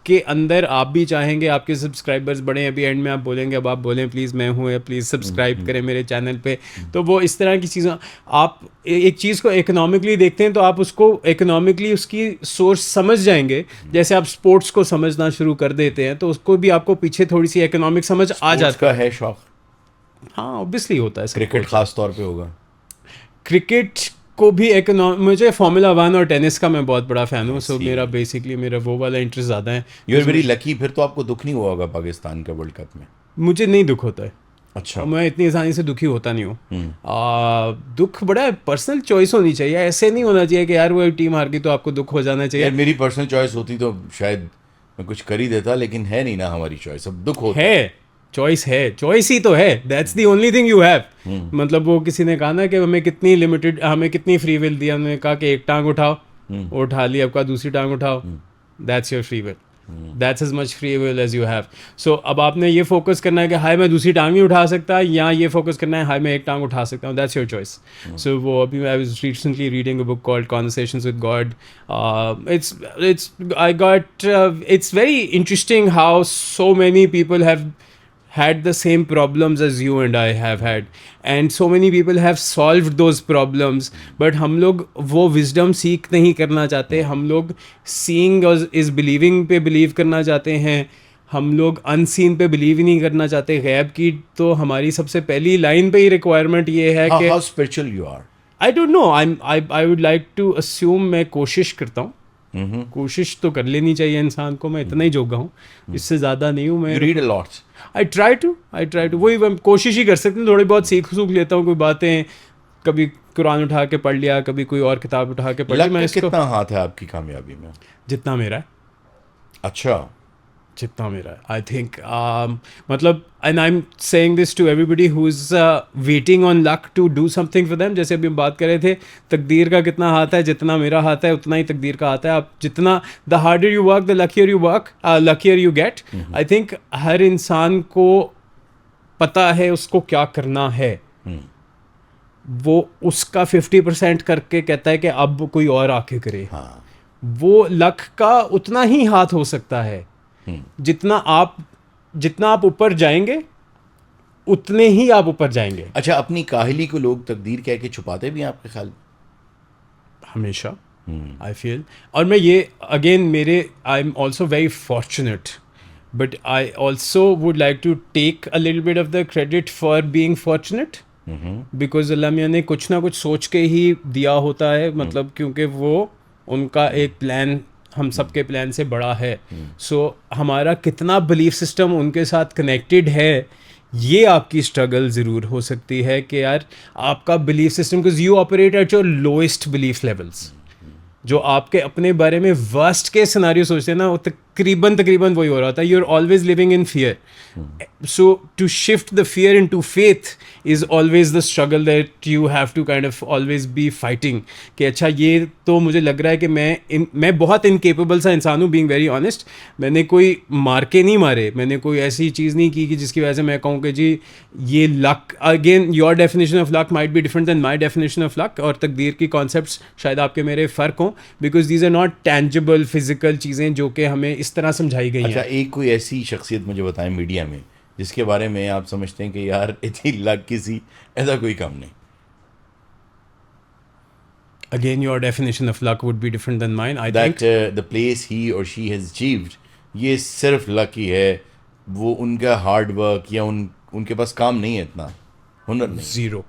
के अंदर आप भी चाहेंगे आपके सब्सक्राइबर्स बढ़े, अभी एंड में आप बोलेंगे, अब आप बोलें प्लीज़ मैं हूँ, या प्लीज़ सब्सक्राइब करें मेरे चैनल पे, तो वो इस तरह की चीज़ें आप एक चीज़ को इकोनॉमिकली देखते हैं तो आप उसको इकोनॉमिकली उसकी सोर्स समझ जाएंगे। जैसे आप स्पोर्ट्स को समझना शुरू कर देते हैं तो उसको भी आपको पीछे थोड़ी सी इकोनॉमिक समझ आ जाती का है शौक? हाँ ऑब्वियसली होता है। क्रिकेट खास तौर पे होगा? क्रिकेट को भी मुझे फार्मूला 1 और टेनिस का मैं बहुत बड़ा फ़ैन हूँ, सो मेरा बेसिकली मेरा वो वाला इंटरेस्ट ज़्यादा है। You are very lucky. फिर तो आपको दुख नहीं हुआ होगा पाकिस्तान का वर्ल्ड कप में? मुझे नहीं दुख होता है। अच्छा। मैं इतनी आसानी से दुखी होता नहीं हूँ। दुख बड़ा पर्सनल चॉइस होनी चाहिए, ऐसे नहीं होना चाहिए कि यार वो टीम हार गई तो आपको दुख हो जाना चाहिए। यार मेरी पर्सनल चॉइस होती तो शायद मैं कुछ कर ही देता, लेकिन है नहीं ना हमारी चॉइस, अब दुख होता है। चॉइस है, चॉइस ही तो है, that's the only thing you have. मतलब वो किसी ने कहा ना कि हमें कितनी फ्री विल दी, हमने कहा कि एक टांग उठाओ, उठा ली, अब कहा दूसरी टांग उठाओ, that's your free will, that's as much free will as you have. So अब आपने ये फोकस करना है कि हाय मैं दूसरी टांग नहीं उठा सकता, या ये फोकस करना है हाय मैं एक टांग उठा सकता हूँ, दैट्स योर चॉइस। सो वो अभी I was recently reading a book called conversations with God. It's very interesting how so many people have had the same problems as you and I have had, and so many people have solved those problems, but हम लोग वो wisdom सीख नहीं करना चाहते, हम लोग seeing is believing पे believe करना चाहते हैं, हम लोग unseen पे believe ही नहीं करना चाहते। गैब की तो हमारी सबसे पहली लाइन पे ही रिक्वायरमेंट ये है कि how spiritual you are? I don't know, I would like to assume मैं कोशिश करता हूँ। कोशिश तो कर लेनी चाहिए इंसान को, मैं इतना ही जोगा हूँ, इससे ज़्यादा नहीं हूँ मैं। You read a lot? I try to वही मैं कोशिश ही कर सकते हैं, थोड़ी बहुत सीख लेता हूँ, कोई बातें कभी कुरान उठा के पढ़ लिया, कभी कोई और किताब उठा के पढ़ लिया। मैं इसको कितना हाथ है आपकी कामयाबी में? जितना मेरा है। अच्छा। जितना मेरा है आई थिंक, मतलब and I am saying this to everybody who is waiting on luck to do something for them. जैसे अभी हम बात कर रहे थे तकदीर का कितना हाथ है, जितना मेरा हाथ है उतना ही तकदीर का हाथ है। आप जितना the harder you work the luckier you get. I think हर इंसान को पता है उसको क्या करना है, वो उसका 50% करके कहता है कि अब कोई और आके करे। हाँ। वो लक का उतना ही हाथ हो सकता है, जितना आप ऊपर जाएंगे उतने ही आप ऊपर जाएंगे। अच्छा, अपनी काहली को लोग तकदीर कह के छुपाते भी हैं आपके ख्याल? हमेशा आई फील, और मैं ये again I am also very fortunate, but I also would like to take a little bit of the credit for being fortunate, because Allah मियां ने कुछ ना कुछ सोच के ही दिया होता है, मतलब क्योंकि वो उनका एक प्लान हम सबके प्लान से बड़ा है। सो हमारा कितना बिलीफ सिस्टम उनके साथ कनेक्टेड है, ये आपकी स्ट्रगल ज़रूर हो सकती है कि यार आपका belief system, because you operate at your lowest belief levels. जो आपके अपने बारे में वर्स्ट के सिनारियो सोचते हैं ना, वो तकरीबन वही हो रहा था। You are always living in fear, so to shift the fear into faith is always the struggle that you have to kind of always be fighting. कि अच्छा ये तो मुझे लग रहा है कि मैं बहुत इनकेपेबल सा इंसान हूँ, बीइंग वेरी ऑनेस्ट। मैंने कोई मार के नहीं मारे, मैंने कोई ऐसी चीज़ नहीं की कि जिसकी वजह से मैं कहूँ कि जी ये luck, again your definition of luck might be different than my definition of luck, और तकदीर की कॉन्सेप्ट्स शायद आपके मेरे फ़र्क हों, because these are not tangible physical चीज़ें जो कि हमें इस तरह समझाई गई हैं। अच्छा, एक कोई ऐसी शख्सियत मुझे बताएं मीडिया में जिसके बारे में आप समझते हैं कि यार इतनी लक किसी ऐसा कोई काम नहीं। Again, your definition of luck would be different than mine. I think the place he or she has achieved, ये सिर्फ लक ही है, वो उनका हार्ड वर्क या उनके पास काम नहीं है, इतना हुनर नहीं। Zero.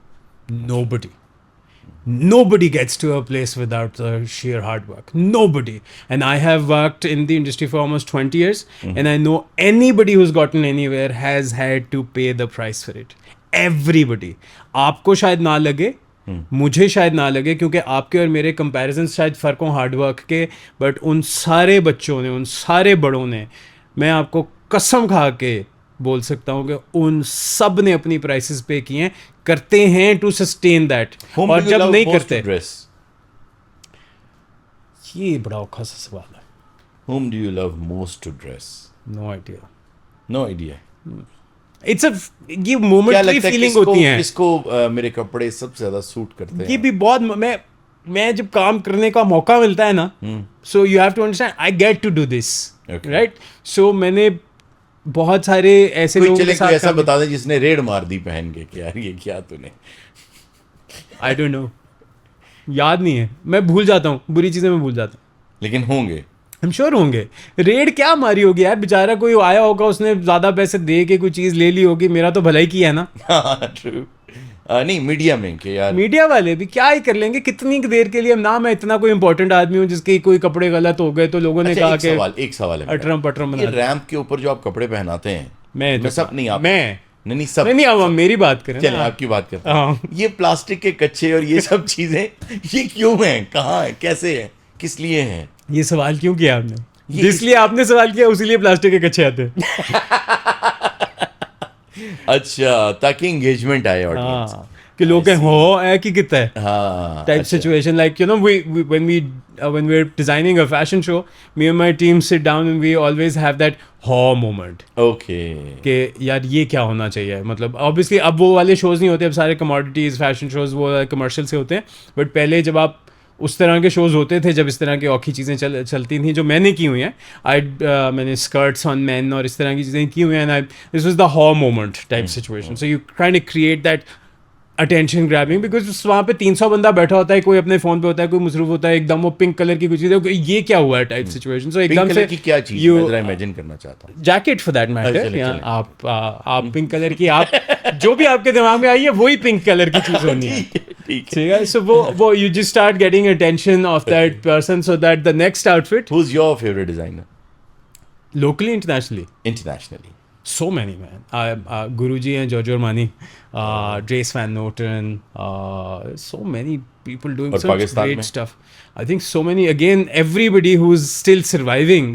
Nobody gets to a place without sheer hard work. Nobody. And I have worked in the industry for almost 20 years, and I know anybody who's gotten anywhere has had to pay the price for it. Everybody. आपको शायद ना लगे, मुझे शायद ना लगे, क्योंकि आपके और मेरे कंपैरिजन शायद फ़र्क हों हार्ड वर्क के, बट उन सारे बच्चों ने, उन सारे बड़ों ने, मैं आपको कसम खा के बोल सकता हूँ कि उन सब ने अपनी प्राइसेस पे किए हैं, करते हैं टू सस्टेन दैट। और जब नहीं करते, ये बड़ा औखा सा सवाल है। Whom do you love most to dress? No idea. No idea. It's a ये मोमेंटरी फीलिंग होती है। किसको मेरे कपड़े सबसे ज्यादा सूट करते हैं? ये भी बहुत, मैं मैं जब काम करने का मौका मिलता है ना, so you have to understand I get to do this, right? So मैंने बहुत सारे ऐसे कोई लोगों चले के कोई साथ ऐसा बता दे जिसने रेड मार दी पहन के कि यार ये क्या तूने। आई डोंट नो, याद नहीं है, मैं भूल जाता हूँ, बुरी चीज़ें मैं भूल जाता हूँ। लेकिन होंगे। आई एम श्योर होंगे। रेड क्या मारी होगी यार, बेचारा कोई आया होगा, उसने ज़्यादा पैसे दे के कोई चीज़ ले ली होगी, मेरा तो भला ही किया है ना। ट्रू। नहीं, मीडिया में कि यार मीडिया वाले भी क्या ही कर लेंगे कितनी देर के लिए ना। मैं इतना कोई इंपॉर्टेंट आदमी हूँ जिसके कोई कपड़े गलत हो गए तो लोगों ने अच्छा, कहा एक सवाल है मेरा। अटरम पटरम ये बना दिया। रैंप के ऊपर जो आप कपड़े पहनाते हैं, मैं सब नहीं, आप मैं नहीं सब नहीं अब मेरी बात करें चलिए ना। आपकी बात करते हैं। हाँ। ये प्लास्टिक के कच्चे और ये सब चीजें ये क्यों हैं, कहाँ है, कैसे है, किस लिए हैं? ये सवाल क्यों किया आपने? ये जिसलिए आपने सवाल किया उसीलिए प्लास्टिक के कच्चे आते हैं। अच्छा, ताकि एंगेजमेंट आए ऑडियंस। हाँ, कि लोग कहें हो है कि कितना है हाँ, type situation. Like, you know, when we're designing a fashion show, me and my team sit down and we always have that huh moment. Okay. कि यार ये क्या होना चाहिए, मतलब ऑब्वियसली अब वो वाले शोज नहीं होते, अब सारे कमोडिटीज फैशन शोज वो कमर्शियल से होते हैं, बट पहले जब आप उस तरह के शोज होते थे, जब इस तरह की औखी चीज़ें चलती थी जो मैंने की हुई हैं, मैंने स्कर्ट्स ऑन मैन और इस तरह की चीज़ें की हुई हैं, एंड दिस वाज द हॉ moment type situation. So you kind of create that attention grabbing, because वहाँ पे 300 बंदा बैठा होता है, कोई अपने फोन पे होता है, कोई मसरूफ होता है, एकदम वो पिंक कलर की कुछ चीज़ है, ये क्या हुआ है टाइप सिचुएशन. सो एकदम से की क्या चीज मैं जरा इमेजिन करना चाहता हूँ। जैकेट फॉर दैट मैटर, चले, या चले। आप पिंक कलर की, आप जो भी आपके दिमाग में आई है वही पिंक कलर की चीज़ होनी है. ठीक ठीक है. सो वो you just start getting attention of that person so that the next outfit. Who's your favorite designer locally internationally internationally? so many, man. Guruji and Giorgio Armani, Drace Van Noten, so many people doing और such Pakistan great में? stuff. I think so many, again, everybody who's still surviving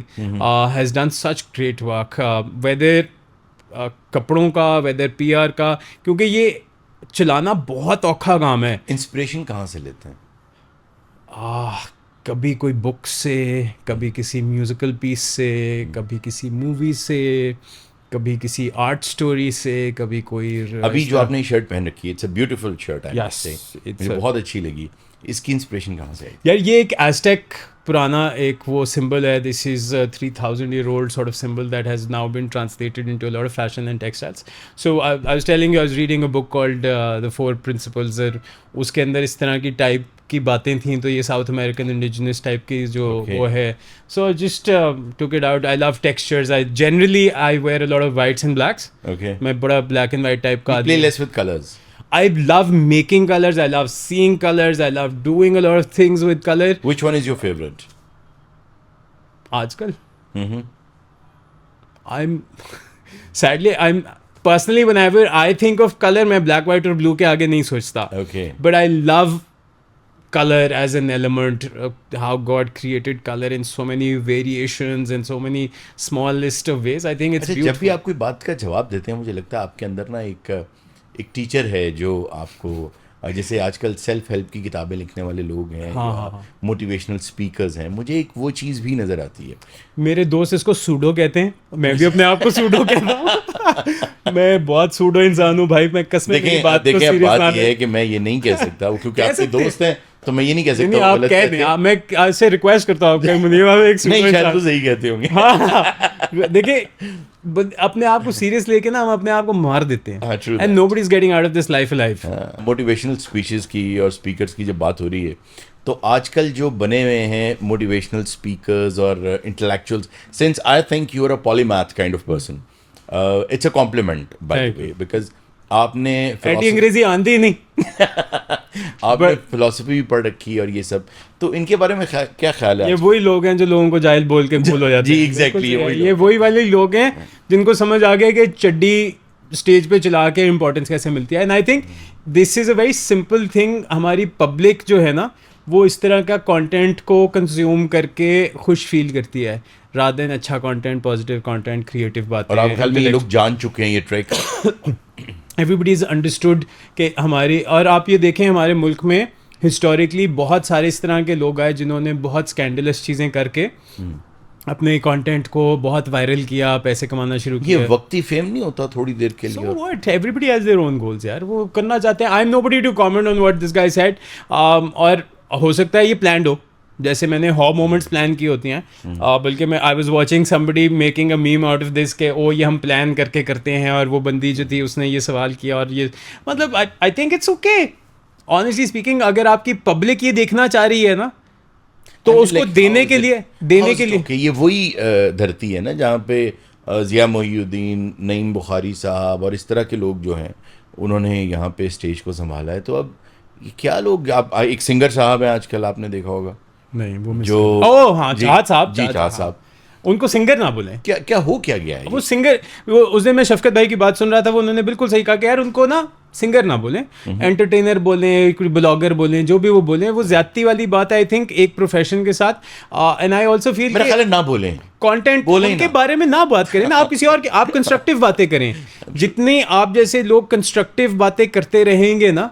has done such great work, whether कपड़ों का, whether PR का, क्योंकि ये चलाना बहुत औखा काम है. इंस्पिरेशन कहाँ से लेते हैं? कभी कोई बुक से, कभी किसी म्यूजिकल पीस से, कभी किसी मूवी से, कभी किसी आर्ट स्टोरी से, कभी कोई अभी जो आपने शर्ट पहन रखी है, it's a beautiful shirt, I Yes, must say, it's मुझे a- बहुत अच्छी लगी. इसकी इंस्पिरेशन कहाँ से आई? यार ये एक एज़टेक पुराना एक वो सिंबल है. This is 3000 year old sort of symbol that has now been translated into a lot of fashion and textiles. So I was telling you, I was reading a book called The Four Principles. उसके अंदर इस तरह की type की बातें थी, तो ये साउथ अमेरिकन इंडिजिनस टाइप की जो Okay. वो है. So just took it out. I love textures. I generally I wear a lot of whites and blacks. Okay. मैं बड़ा ब्लैक एंड वाइट टाइप का Play less with colors. I love making colors. I love seeing colors. I love doing a lot of things with color. Which one is your favorite? आजकल Mm-hmm. I'm personally, whenever I think of color, मैं black, white और blue के आगे नहीं सोचता. Okay. But I love color as an element, how God created color in so many variations and so many small list of ways. I think it's अच्छा, जब भी beautiful. आप कोई बात का जवाब देते हैं, मुझे लगता है आपके अंदर ना एक टीचर है जो आपको, जैसे आजकल सेल्फ हेल्प की किताबें लिखने वाले लोग हैं, हाँ. मोटिवेशनल स्पीकर्स हैं, मुझे एक वो चीज़ भी नज़र आती है. मेरे दोस्त इसको सूडो कहते हैं, मैं भी अपने आप को सूडो कहता हूँ. मैं बहुत सूडो इंसान हूँ भाई. मैं कसम मेरी देखें बात को देखें, अब सीरियस बात ना ये है कि मैं ये नहीं कह सकता, क्योंकि कह आपके सकते हैं। दोस्त हैं, तो मैं ये नहीं कह नहीं, सकता. वो आप गलत कह कहते दें. हैं. मैं आपसे रिक्वेस्ट करता हूँ, आप मुझे एक सूडो नहीं, शायद इंसान. तो सही कहते होंगे. हाँ, देखिए, अपने आप को सीरियस लेके ना हम अपने आप को मार देते हाँ, हैं. true and nobody is getting out of this life alive. Motivational speeches की और स्पीकर्स की जब बात हो रही है, तो आजकल जो बने हुए हैं मोटिवेशनल स्पीकर्स और intellectuals, since I think you are a polymath kind of person, it's a compliment by the Thank way, because आपने एटी अंग्रेजी आंदी ही नहीं. आपने फिलोसफी भी पढ़ रखी और ये सब, तो इनके बारे में क्या ख्याल है? ये वही लोग हैं जो लोगों को जाहिल बोल के भूल हो जाते जी, हैं. exactly, बिल्कुल, ये वही ये लोग वही वाले लोग हैं जिनको समझ आ गया कि चड्डी स्टेज पे चला के इंपॉर्टेंस कैसे मिलती है. And I think this is a very simple thing. हमारी पब्लिक जो है ना, वो इस तरह का कंटेंट को कंज्यूम करके खुश फील करती है, रादर देन अच्छा कंटेंट, पॉजिटिव कंटेंट, क्रिएटिव बातें. और आप ख्याल में ये लोग जान चुके हैं ये ट्रिक? एवरीबडी इज़ अंडरस्टूड कि हमारी, और आप ये देखें हमारे मुल्क में हिस्टोरिकली बहुत सारे इस तरह के लोग आए जिन्होंने बहुत स्कैंडलस चीज़ें करके अपने कंटेंट को बहुत वायरल किया, पैसे कमाना शुरू ये किया. वक्ती फेम नहीं होता थोड़ी देर के लिए? So what? Everybody has their own goals यार, वो करना चाहते हैं. I am nobody to comment on what this guy said. और हो सकता है ये प्लान्ड हो, जैसे मैंने हॉ मोमेंट्स प्लान की होती हैं, बल्कि मैं I was watching somebody making a meme out of this के ओ ये हम प्लान करके करते हैं, और वो बंदी जो थी उसने ये सवाल किया, और ये मतलब I think it's okay honestly speaking. अगर आपकी पब्लिक ये देखना चाह रही है ना, तो उसको देने के लिए ये वही धरती है ना जहाँ पे ज़िया मोहिउद्दीन, नईम बुखारी साहब और इस तरह के लोग जो हैं उन्होंने यहाँ पे स्टेज को संभाला है। तो अब ये क्या लोग, आप एक सिंगर साहब हैं आजकल, आपने देखा होगा, नहीं वो जो ओ हाँ चाहत साहब, जी चाहत साहब, उनको सिंगर ना बोलें। क्या हो क्या गया है वो सिंगर, वो उस दिन मैं शफकत भाई की बात सुन रहा था, वो उन्होंने बिल्कुल सही कहा कि यार उनको ना सिंगर ना बोलें, एंटरटेनर बोलें, कोई ब्लॉगर बोलें, जो भी वो बोलें, वो ज्यादती वाली बात है आई थिंक एक प्रोफेशन के साथ। एंड आई ऑल्सो फील मेरा ख्याल है ना बोलें, कंटेंट उनके बारे में ना बात करें ना, आप किसी और की, आप कंस्ट्रक्टिव बातें करें। जितनी आप जैसे लोग कंस्ट्रक्टिव बातें करते रहेंगे ना,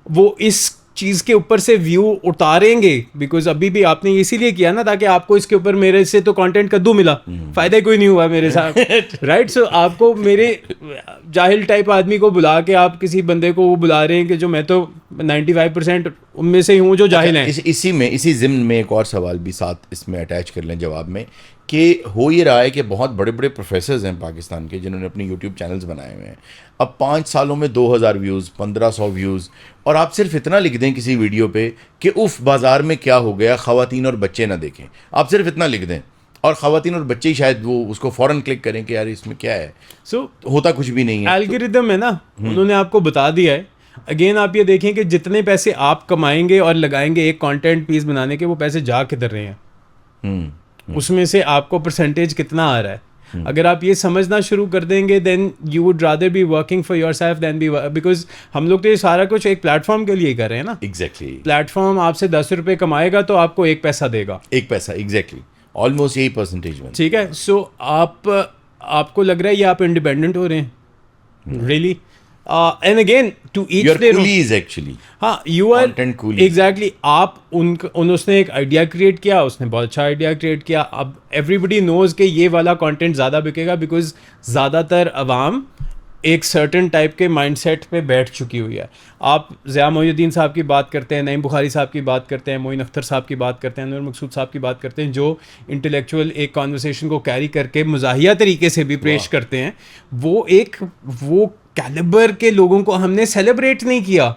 वो इस चीज के ऊपर से व्यू उतारेंगे, बिकॉज अभी भी आपने इसीलिए किया ना ताकि आपको इसके ऊपर मेरे से तो कंटेंट कद्दू मिला, फायदा कोई नहीं हुआ मेरे साथ, राइट। सो आपको मेरे जाहिल टाइप आदमी को बुला के आप किसी बंदे को वो बुला रहे हैं कि जो मैं तो 95% उनमें से हूँ जो जाहिल हैं। इसी ज़िम्न में एक और सवाल भी साथ इसमें अटैच कर लें जवाब में, कि हो ये रहा है कि बहुत बड़े बड़े प्रोफेसर्स हैं पाकिस्तान के जिन्होंने अपने यूट्यूब चैनल्स बनाए हुए हैं, अब 5 सालों में 2000 व्यूज़, 1500 व्यूज़, और आप सिर्फ इतना लिख दें किसी वीडियो पे कि उफ बाज़ार में क्या हो गया, ख़वातीन और बच्चे ना देखें, आप सिर्फ इतना लिख दें और ख़वातीन और बच्चे ही शायद वो उसको फ़ौरन क्लिक करें कि यार इसमें क्या है। होता कुछ भी नहीं है, एल्गोरिदम है ना, उन्होंने आपको बता दिया है। अगेन आप ये देखें कि जितने पैसे आप कमाएंगे और लगाएंगे एक कंटेंट पीस बनाने के, वो पैसे जा किधर रहे हैं, उसमें से आपको परसेंटेज कितना आ रहा है। अगर आप ये समझना शुरू कर देंगे, then you would rather be working for yourself than be, because हम लोग तो ये सारा कुछ एक प्लेटफॉर्म के लिए कर रहे हैं ना। एग्जैक्टली प्लेटफॉर्म आपसे 10 रुपये कमाएगा तो आपको 1 पैसा देगा, 1 पैसा, एग्जैक्टली ऑलमोस्ट यही परसेंटेज में, ठीक है। सो आपको लग रहा है ये आप इंडिपेंडेंट हो रहे हैं, really. And again to each their actually, हाँ यू आर एग्जैक्टली, आप उसने एक आइडिया क्रिएट किया, उसने बहुत अच्छा आइडिया क्रिएट किया, अब एवरीबडी नोज कि ये वाला कंटेंट ज़्यादा बिकेगा, बिकॉज ज़्यादातर अवाम एक सर्टन टाइप के माइंडसेट पे बैठ चुकी हुई है। आप ज़िया मोहिउद्दीन साहब की बात करते हैं, नईम बुखारी साहब की बात करते हैं, मोइन अख्तर साहब की बात करते हैं, नूर मकसूद साहब की बात करते हैं, जो इंटेलेक्चुअल एक कॉन्वर्सेशन को कैरी करके मज़ाहिया तरीके से भी पेश करते हैं, वो कैलिबर के लोगों को हमने सेलिब्रेट नहीं किया।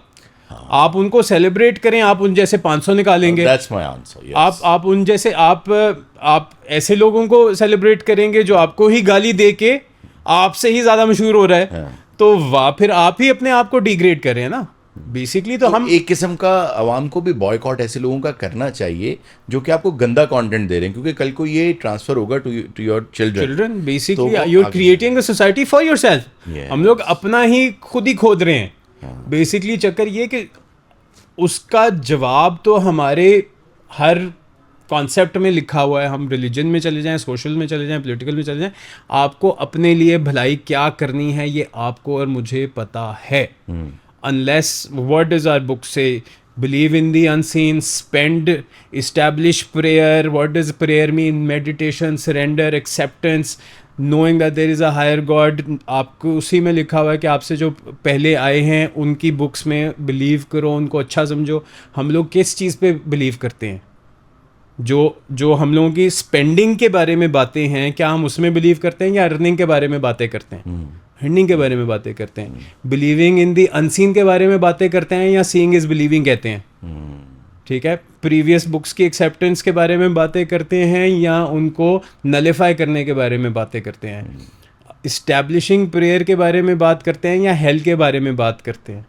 आप उनको सेलिब्रेट करें, आप उन जैसे 500 निकालेंगे, That's my answer, yes. आप उन जैसे आप ऐसे लोगों को सेलिब्रेट करेंगे जो आपको ही गाली दे के आपसे ही ज्यादा मशहूर हो रहा है, तो फिर आप ही अपने आप को डिग्रेड कर रहे हैं ना बेसिकली। तो हम एक किस्म का आवाम को भी बॉयकॉट ऐसे लोगों का करना चाहिए जो कि आपको गंदा कंटेंट दे रहे हैं, क्योंकि कल को ये ट्रांसफर होगा to your children. Basically you are creating a society for yourself. हम लोग अपना ही खुद ही खोद रहे हैं बेसिकली। चक्कर ये कि उसका जवाब तो हमारे हर कॉन्सेप्ट में लिखा हुआ है। हम रिलीजन में चले जाएं, सोशल में चले जाएं, पॉलिटिकल में चले जाएं, आपको अपने लिए भलाई क्या करनी है ये आपको और मुझे पता है। Unless, what does our book say? Believe in the unseen, spend, establish prayer. What does prayer mean? Meditation, surrender, acceptance, knowing that there is a higher God. आपको उसी में लिखा हुआ है कि आपसे जो पहले आए हैं उनकी बुक्स में बिलीव करो, उनको अच्छा समझो। हम लोग किस चीज़ पे बिलीव करते हैं? जो हम लोगों की स्पेंडिंग के बारे में बातें हैं, क्या हम उसमें बिलीव करते हैं या अर्निंग के बारे में बातें करते हैं, हिंडिंग के बारे में बातें करते हैं, बिलीविंग इन दी अनसीन के बारे में बातें करते हैं, या सीइंग इज बिलीविंग कहते हैं? ठीक है, प्रीवियस बुक्स की एक्सेप्टेंस के बारे में बातें करते हैं या उनको नलिफाई करने के बारे में बातें करते हैं? इस्टेब्लिशिंग प्रेयर के बारे में बात करते हैं या हेल के बारे में बात करते हैं?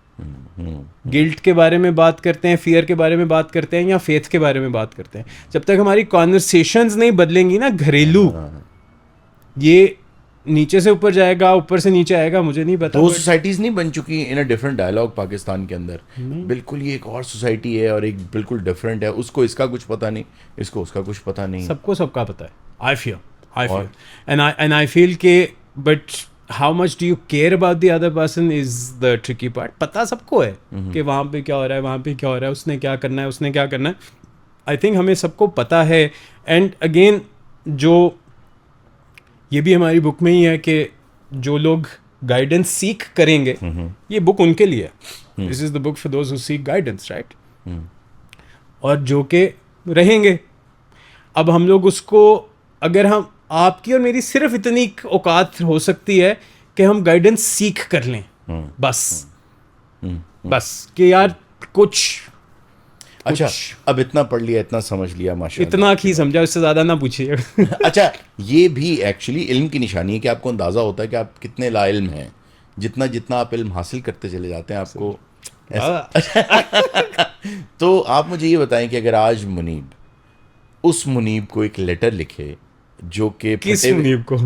गिल्ट के बारे में बात करते हैं, फियर के बारे में बात करते हैं या फेथ के बारे में बात करते हैं? जब तक हमारी कॉन्वर्सेशंस नहीं बदलेंगी ना, घरेलू, ये नीचे से ऊपर जाएगा, ऊपर से नीचे आएगा, मुझे नहीं पता। वो सोसाइटीज नहीं बन चुकी इन अ डिफरेंट डायलॉग पाकिस्तान के अंदर? बिल्कुल ये एक और सोसाइटी है और एक बिल्कुल डिफरेंट है। उसको इसका कुछ पता नहीं, इसको उसका कुछ पता नहीं, सबको सबका पता है। I feel and I feel के but how much do you care about the other person is the tricky part. पता सबको है कि वहाँ पे क्या हो रहा है, वहाँ पे क्या हो रहा है, उसने क्या करना है, उसने क्या करना है। आई थिंक हमें सबको पता है। एंड अगेन जो ये भी हमारी बुक में ही है कि जो लोग गाइडेंस सीख करेंगे, ये बुक उनके लिए है। This is the book for those who seek guidance, right? और जो कि रहेंगे। अब हम लोग उसको, अगर हम, आपकी और मेरी सिर्फ इतनी औकात हो सकती है कि हम गाइडेंस सीख कर लें, बस बस कि यार कुछ अच्छा, अब इतना पढ़ लिया, इतना समझ लिया, माशाल्लाह, इतना ही समझा, इससे ज़्यादा ना पूछिए। अच्छा, ये भी एक्चुअली इल्म की निशानी है कि आपको अंदाज़ा होता है कि आप कितने लाइल्म हैं। जितना जितना आप इल्म हासिल करते चले जाते हैं आपको तो आप मुझे ये बताएं कि अगर आज मुनीब उस मुनीब को एक लेटर लिखे जो कि किस मुनीब को?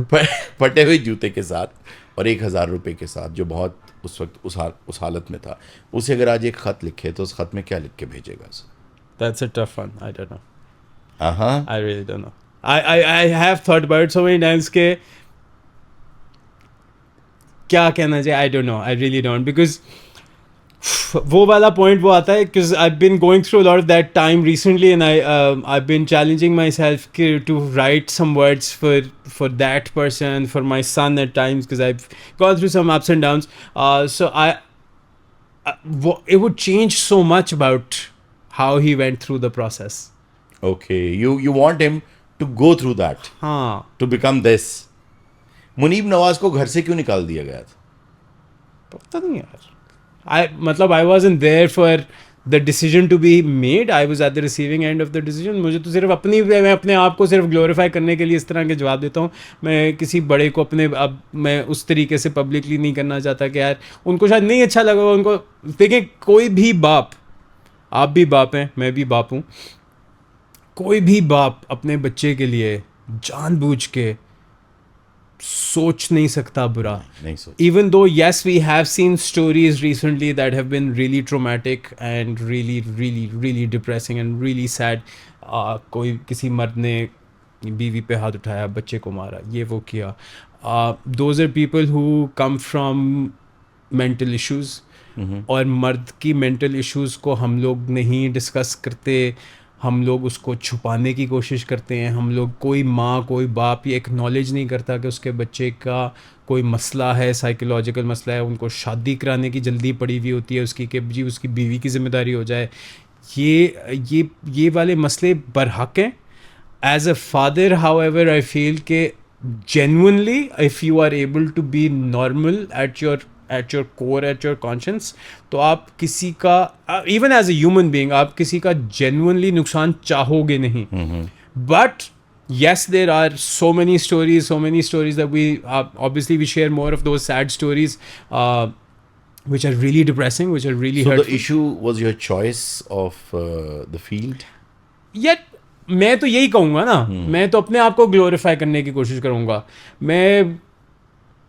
फटे हुए जूते के साथ और 1,000 रुपये के साथ, जो बहुत उस वक्त उस हालत में था, उसे अगर आज एक ख़त लिखे तो उस ख़त में क्या लिख के भेजेगा उसे? That's a tough one. I don't know. हाँ, I really don't know. I have thought about it so many times के क्या कहना चाहिए, I don't know. I really don't, because वो वाला point वो आता है, because I've been going through a lot of that time recently, and I've been challenging myself to write some words for that person, for my son at times, because I've gone through some ups and downs. So it would change so much about how he went through the process. Okay, you want him to go through that, हाँ, to become this. Munib Nawaz को घर से क्यों निकाल दिया गया था? पता नहीं यार। I wasn't there for the decision to be made. I was at the receiving end of the decision. मुझे तो सिर्फ मैं अपने आप को सिर्फ ग्लोरीफाई करने के लिए इस तरह के जवाब देता हूँ। मैं किसी बड़े को अब मैं उस तरीके से पब्लिकली नहीं करना चाहता कि यार उनको शायद नहीं अच्छा लगा। उनको देखें, कोई भी बाप, आप भी बाप हैं, मैं भी बाप हूँ, कोई भी बाप अपने बच्चे के लिए जानबूझ के सोच नहीं सकता बुरा। नहीं सोच। Even though yes, we have seen stories recently that have been really traumatic and really really really depressing and really sad. कोई किसी मर्द ने बीवी पे हाथ उठाया, बच्चे को मारा, ये वो किया। Those are people who come from mental issues. और मर्द की मेंटल इश्यूज़ को हम लोग नहीं डिस्कस करते, हम लोग उसको छुपाने की कोशिश करते हैं। हम लोग, कोई माँ कोई बाप ये एक्नॉलेज नहीं करता कि उसके बच्चे का कोई मसला है, साइकोलॉजिकल मसला है। उनको शादी कराने की जल्दी पड़ी हुई होती है उसकी कि जी उसकी बीवी की ज़िम्मेदारी हो जाए। ये वाले मसले बरहक हैं। As a father however I feel के genuinely if you are able to be normal at your core, at your conscience, तो आप किसी का, even as a human being, आप किसी का genuinely नुकसान चाहोगे नहीं। But yes, there are so many stories that we obviously we share more of those sad stories which are really depressing, which are really hurtful. So the issue was your choice of the field? Yet मैं तो यही कहूँगा ना, मैं तो अपने आप को ग्लोरीफाई करने की कोशिश करूँगा।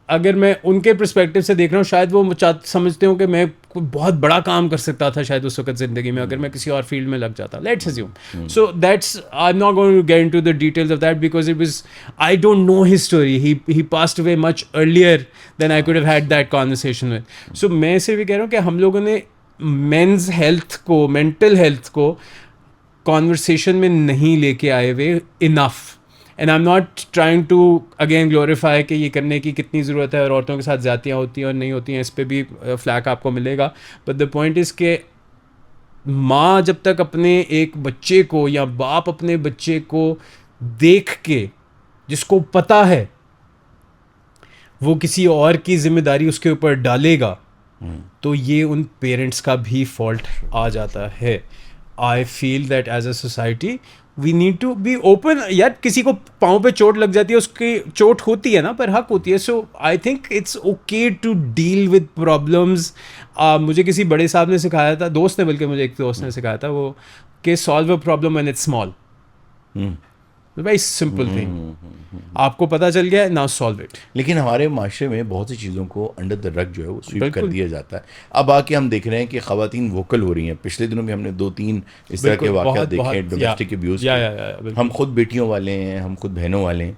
अगर मैं उनके पर्सपेक्टिव से देख रहा हूँ, शायद वो समझते हो कि मैं कोई बहुत बड़ा काम कर सकता था शायद उस वक्त ज़िंदगी में, अगर मैं किसी और फील्ड में लग जाता। Let's assume. So that's, I am not going to get into the details of that because it was, I don't know his story. He passed away much earlier than I could have had that conversation with. So मैं सिर्फ ये कह रहा हूँ कि हम लोगों ने मेंस हेल्थ को, मेंटल हेल्थ को कॉन्वर्सेशन में नहीं लेके आए हुए enough. And I am not trying to again glorify कि ये करने की कितनी ज़रूरत है और औरतों के साथ ज़्यादतियाँ होती हैं और नहीं होती हैं, इस पर भी फ्लैग आपको मिलेगा। बट द पॉइंट इज़ के माँ जब तक अपने एक बच्चे को, या बाप अपने बच्चे को देख के, जिसको पता है वो किसी और की जिम्मेदारी उसके ऊपर डालेगा, तो ये उन पेरेंट्स का भी फॉल्ट आ जाता है। I feel that as a society we need to be open. यार किसी को पाँव पे चोट लग जाती है, उसकी चोट होती है ना, पर हक होती है। So I think it's okay to deal with problems. मुझे किसी बड़े साहब ने सिखाया था, दोस्त ने, बल्कि मुझे एक दोस्त ने सिखाया था वो, कि solve a problem when it's small. Very simple thing. आपको पता चल गया, नाउ सॉल्व इट। लेकिन हमारे माशरे में बहुत सी चीज़ों को अंडर द रग जो है वो स्वीप कर दिया जाता है। अब आके हम देख रहे हैं कि ख़वातीन वोकल हो रही हैं। पिछले दिनों में हमने 2-3 इस तरह के वाक़यात देखे हैं, डोमेस्टिक अब्यूज़। हम खुद बेटियों वाले हैं, हम खुद बहनों वाले हैं,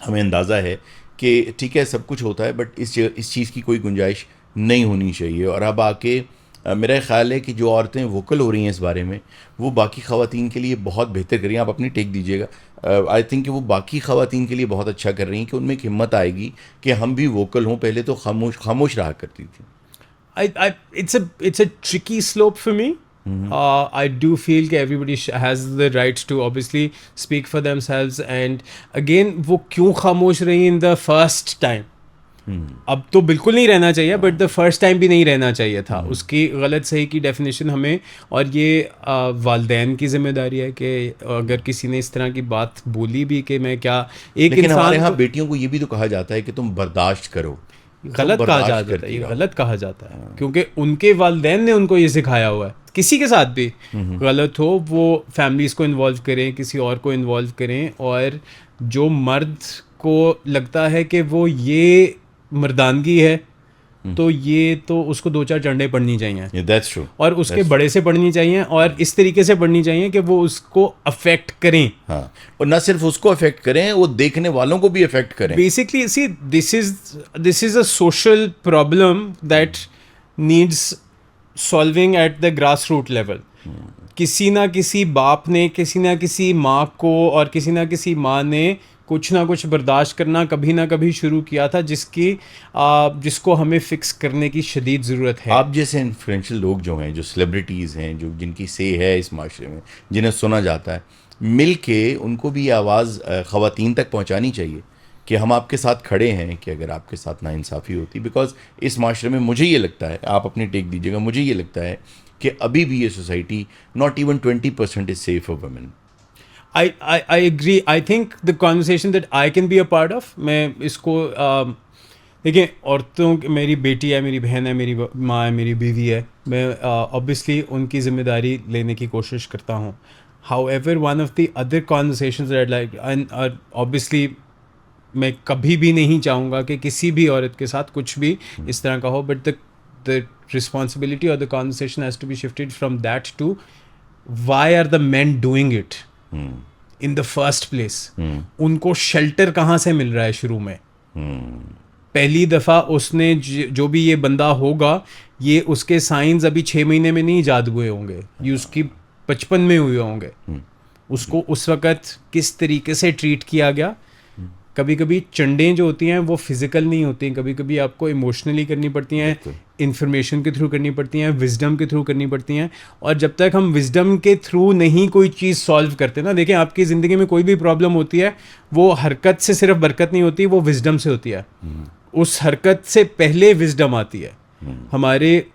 हमें अंदाज़ा है कि ठीक है सब कुछ होता है, बट इस चीज़ की कोई गुंजाइश नहीं होनी चाहिए। और अब आके मेरा ख्याल है कि जो औरतें वोकल हो रही हैं इस बारे में, वो बाकी ख़वातीन के लिए बहुत बेहतर कर रही हैं। आप अपनी टेक दीजिएगा। आई थिंक कि वो बाकी ख़वातीन के लिए बहुत अच्छा कर रही हैं कि उनमें एक हिम्मत आएगी कि हम भी वोकल हों। पहले तो खामोश रहा करती थी। It's a tricky slope for me I do feel कि everybody has the right to obviously speak for themselves, and again वो क्यों खामोश रही in the first time. अब तो बिल्कुल नहीं रहना चाहिए, बट द फर्स्ट टाइम भी नहीं रहना चाहिए था. उसकी गलत सही की डेफिनेशन हमें, और ये वालदैन की जिम्मेदारी है कि अगर किसी ने इस तरह की बात बोली भी कि मैं क्या एक लेकिन इंसान हमारे यहाँ को- बेटियों को ये भी तो कहा जाता है कि तुम बर्दाश्त करो. गलत तुम कहा बर्दाश्त जाता है, करती ये रहो. गलत कहा जाता है क्योंकि उनके वालदैन ने उनको ये सिखाया हुआ है. किसी के साथ भी गलत हो वो फैमिलीज को इन्वॉल्व करें, किसी और को इन्वॉल्व करें, और जो मर्द को लगता है कि वो ये मर्दानगी है तो ये तो उसको 2-4 चंडे पड़नी चाहिए, दैट्स ट्रू. और उसके बड़े से पढ़नी चाहिए, और इस तरीके से पढ़नी चाहिए कि वो उसको अफेक्ट करें. हाँ, और ना सिर्फ उसको अफेक्ट करें, वो देखने वालों को भी अफेक्ट करें. Basically, see, this is a social problem that needs solving at the grassroots level. किसी ना किसी बाप ने, किसी ना किसी माँ को, और किसी ना किसी माँ ने कुछ ना कुछ बर्दाश्त करना कभी ना कभी शुरू किया था, जिसको हमें फिक्स करने की शदीद ज़रूरत है. आप जैसे इन्फ्लुएंशियल लोग जो हैं, जो सेलिब्रिटीज़ हैं, जो जिनकी से है इस माशरे में, जिन्हें सुना जाता है, मिल के उनको भी ये आवाज़ ख़वातीन तक पहुंचानी चाहिए कि हम आपके साथ खड़े हैं कि अगर आपके साथ नाइंसाफ़ी होती. बिकॉज इस माशरे में मुझे ये लगता है, आप अपनी टेक दीजिएगा, मुझे ये लगता है कि अभी भी ये society not even 20% is safe for women. I agree. I think the conversation that I can be a part of, मैं इसको देखिए, औरतों मेरी बेटी है, मेरी बहन है, मेरी माँ है, मेरी बीवी है, मैं ऑब्वियसली उनकी जिम्मेदारी लेने की कोशिश करता हूँ. However, one of the other conversations that I'd like, and obviously मैं कभी भी नहीं चाहूँगा कि किसी भी औरत के साथ कुछ भी इस तरह का हो, but the responsibility or the conversation has to be shifted from that to why are the men doing it in the first place. उनको शेल्टर कहाँ से मिल रहा है शुरू में. पहली दफ़ा उसने जो भी ये बंदा होगा, ये उसके साइंस अभी 6 महीने में नहीं ईजाद हुए होंगे, ये उसकी 55 में हुए होंगे. उसको उस वक़्त किस तरीके से ट्रीट किया गया. कभी कभी चंडें जो होती हैं वो फिज़िकल नहीं होती हैं, कभी कभी आपको इमोशनली करनी पड़ती हैं, इंफॉर्मेशन के थ्रू करनी पड़ती हैं, विजडम के थ्रू करनी पड़ती हैं. और जब तक हम विजडम के थ्रू नहीं कोई चीज़ सॉल्व करते ना, देखें आपकी ज़िंदगी में कोई भी प्रॉब्लम होती है, वो हरकत से सिर्फ बरकत नहीं होती, वो विजडम से होती है. उस हरकत से पहले विजडम आती है. हमारे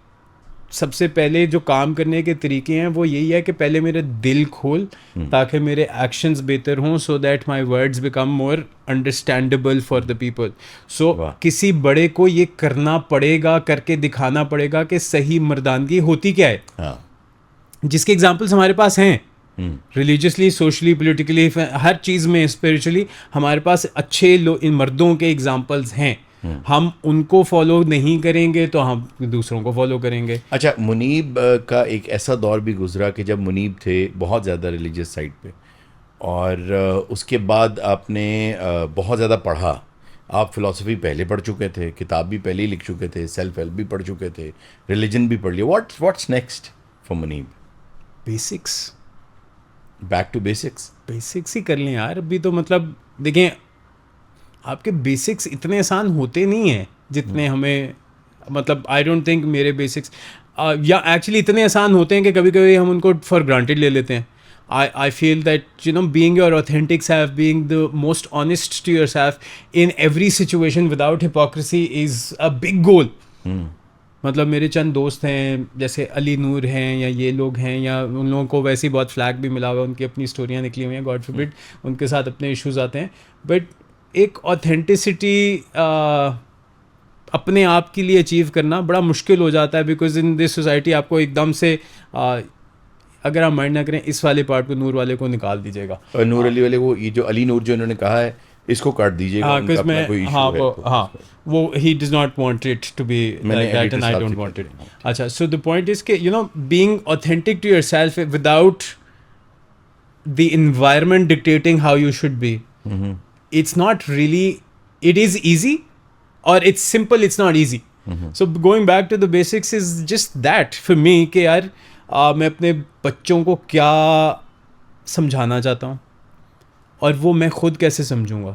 सबसे पहले जो काम करने के तरीके हैं वो यही है कि पहले मेरे दिल खोल ताकि मेरे एक्शंस बेहतर हों, so that my words become more understandable for the people. So किसी बड़े को ये करना पड़ेगा, करके दिखाना पड़ेगा कि सही मर्दानगी होती क्या है. जिसके एग्जाम्पल्स हमारे पास हैं, रिलीजियसली, सोशली, पोलिटिकली, हर चीज़ में, स्पिरिचुअली हमारे पास अच्छे इन मर्दों के एग्जाम्पल्स हैं. हम उनको फॉलो नहीं करेंगे तो हम दूसरों को फॉलो करेंगे. अच्छा, मुनीब का एक ऐसा दौर भी गुजरा कि जब मुनीब थे बहुत ज़्यादा रिलीजियस साइड पे, और उसके बाद आपने बहुत ज़्यादा पढ़ा. आप फ़िलासफ़ी पहले पढ़ चुके थे, किताब भी पहले ही लिख चुके थे, सेल्फ हेल्प भी पढ़ चुके थे, रिलीजन भी पढ़ लिया. What's next for Muneeb? Basics, back to basics. Basics ही कर लें यार. अभी तो मतलब देखें, आपके बेसिक्स इतने आसान होते नहीं हैं जितने हमें, मतलब आई डोंट थिंक मेरे बेसिक्स या एक्चुअली इतने आसान होते हैं कि कभी कभी हम उनको फॉर ग्रांटेड ले लेते हैं. I feel that, you know, being your authentic self, being the most honest to yourself in every situation without hypocrisy is a big goal. मतलब मेरे चंद दोस्त हैं जैसे अली नूर हैं, या ये लोग हैं, या उन लोगों को वैसे ही बहुत फ्लैग भी मिला हुआ है, उनकी अपनी स्टोरियाँ निकली हुई हैं, गॉड फॉरबिड उनके साथ अपने इश्यूज आते हैं. बट एक ऑथेंटिसिटी अपने आप के लिए अचीव करना बड़ा मुश्किल हो जाता है, बिकॉज इन दिस सोसाइटी आपको एकदम से अगर आप माइंड ना करें, इस वाले पार्ट को, नूर वाले को निकाल दीजिएगा. और नूर अली वाले वो, ये जो अली नूर जो इन्होंने कहा है, इसको काट दीजिएगा. उनका अपना कोई इशू है. वो he does not want it to be like that and I don't want it. अच्छा, so the point is कि, you know, being authentic to yourself without the environment dictating how you should be, it's not really, it is easy or it's simple, it's not easy. So going back to the basics is just that for me कि यार मैं अपने बच्चों को क्या समझाना चाहता हूँ और वो मैं खुद कैसे समझूंगा,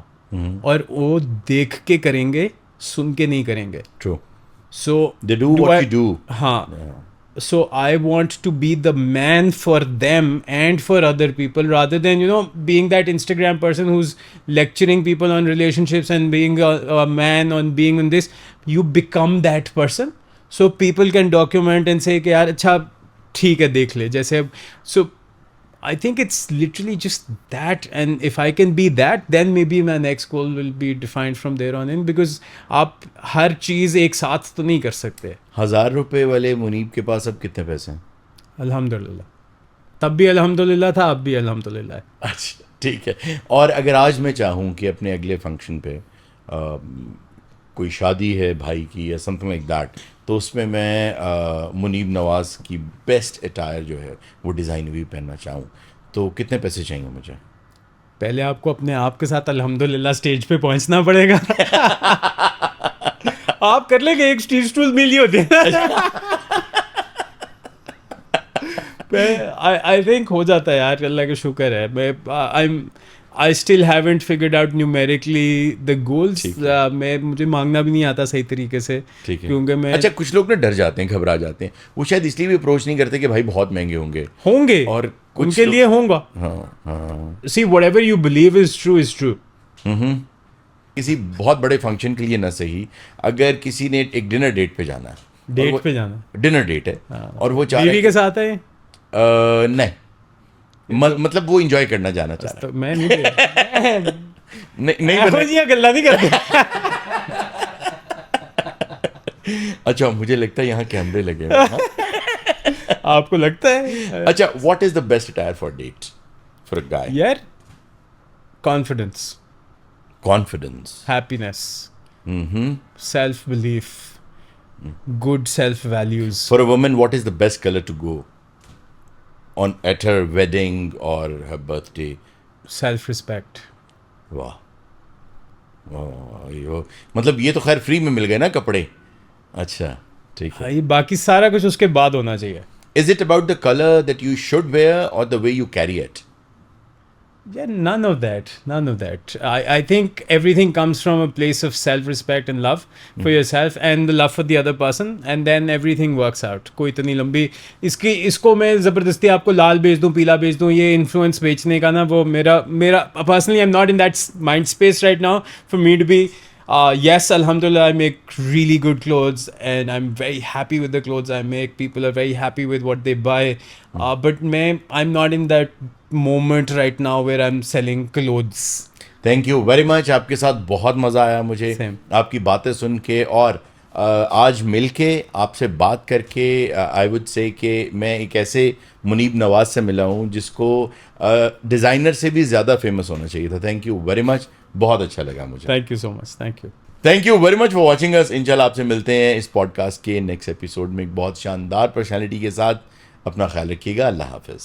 और वो देख के करेंगे, सुन के नहीं करेंगे. True. So They do what you do. हाँ. so I want to be the man for them and for other people, rather than, you know, being that Instagram person who's lecturing people on relationships and being a man on being on this. You become that person, so people can document and say कि यार अच्छा ठीक है देख ले जैसे. So I think it's literally just that, and if I can be that, then maybe my next goal will be defined from there on in, because आप हर चीज़ एक साथ तो नहीं कर सकते. 1000 रुपए वाले मुनीब के पास अब कितने पैसे हैं? अल्हम्दुलिल्लाह. तब भी अल्हम्दुलिल्लाह था, अब भी अल्हम्दुलिल्लाह है. अच्छा ठीक है. और अगर आज मैं चाहूँ कि अपने अगले फंक्शन पे कोई शादी है भाई की या समथिंग लाइक दैट, तो उसमें मैं मुनीब नवाज़ की बेस्ट अटायर जो है वो डिज़ाइन भी पहनना चाहूँ, तो कितने पैसे चाहिए मुझे? पहले आपको अपने आप के साथ अल्हम्दुलिल्लाह स्टेज पे पहुंचना पड़ेगा. आप कर लेंगे, एक स्टील स्टूल मिल ही होते हैं. आई थिंक हो जाता है यार, अल्लाह का शुक्र है. मैं I still haven't figured out numerically the goals. मैं मुझे मांगना भी नहीं आता सही तरीके से, क्योंकि मैं अच्छा कुछ लोग ना डर जाते हैं, घबरा जाते हैं, वो शायद इसलिए भी अप्रोच नहीं करते कि भाई बहुत महंगे होंगे और उनके लिए होगा. हाँ. See, whatever you believe is true. किसी बहुत बड़े फंक्शन के लिए ना सही, अगर किसी ने एक डिनर डेट पे जाना है, डिनर डेट है और वो चाह बीवी के साथ है, नहीं मतलब वो एंजॉय करना जाना चाह रहा है. मैं नहीं गल्ला नहीं करते. अच्छा मुझे लगता है यहाँ कैमरे लगे हैं. आपको लगता है? अच्छा, what is the best attire for date for a guy? यार confidence, happiness, self belief, good self values. For a woman what is the best colour to go on at her wedding or her birthday? Self respect. वाह, मतलब ये तो खैर free में मिल गए ना कपड़े. अच्छा ठीक है. ये बाकी सारा कुछ उसके बाद होना चाहिए. Is it about the color that you should wear or the way you carry it? Yeah, none of that. I think everything comes from a place of self-respect and love for yourself and the love for the other person, and then everything works out. कोई इतनी लंबी इसको मैं ज़बरदस्ती आपको लाल बेच दूँ, पीला बेच दूँ, ये इन्फ्लुएंस बेचने का ना, वो मेरा personally I'm not in that mind space right now for me to be. Yes, alhamdulillah, I make really good clothes and I'm very happy with the clothes I make. People are very happy with what they buy. But I'm not in that moment right now where I'm selling clothes. Thank you very much. आपके साथ बहुत मज़ा आया मुझे. Same. आपकी बातें सुन के और आज मिल के आपसे बात करके आई वुड से कि मैं एक ऐसे मुनीब नवाज़ से मिला हूँ जिसको डिज़ाइनर से भी ज़्यादा फेमस होना चाहिए था. थैंक यू वेरी मच, बहुत अच्छा लगा मुझे. Thank you so much. Thank you very much for watching us. इंशाल्लाह आपसे मिलते हैं इस पॉडकास्ट के नेक्स्ट एपिसोड में एक बहुत शानदार पर्सनैलिटी के साथ. अपना ख्याल रखिएगा. अल्लाह हाफिज़.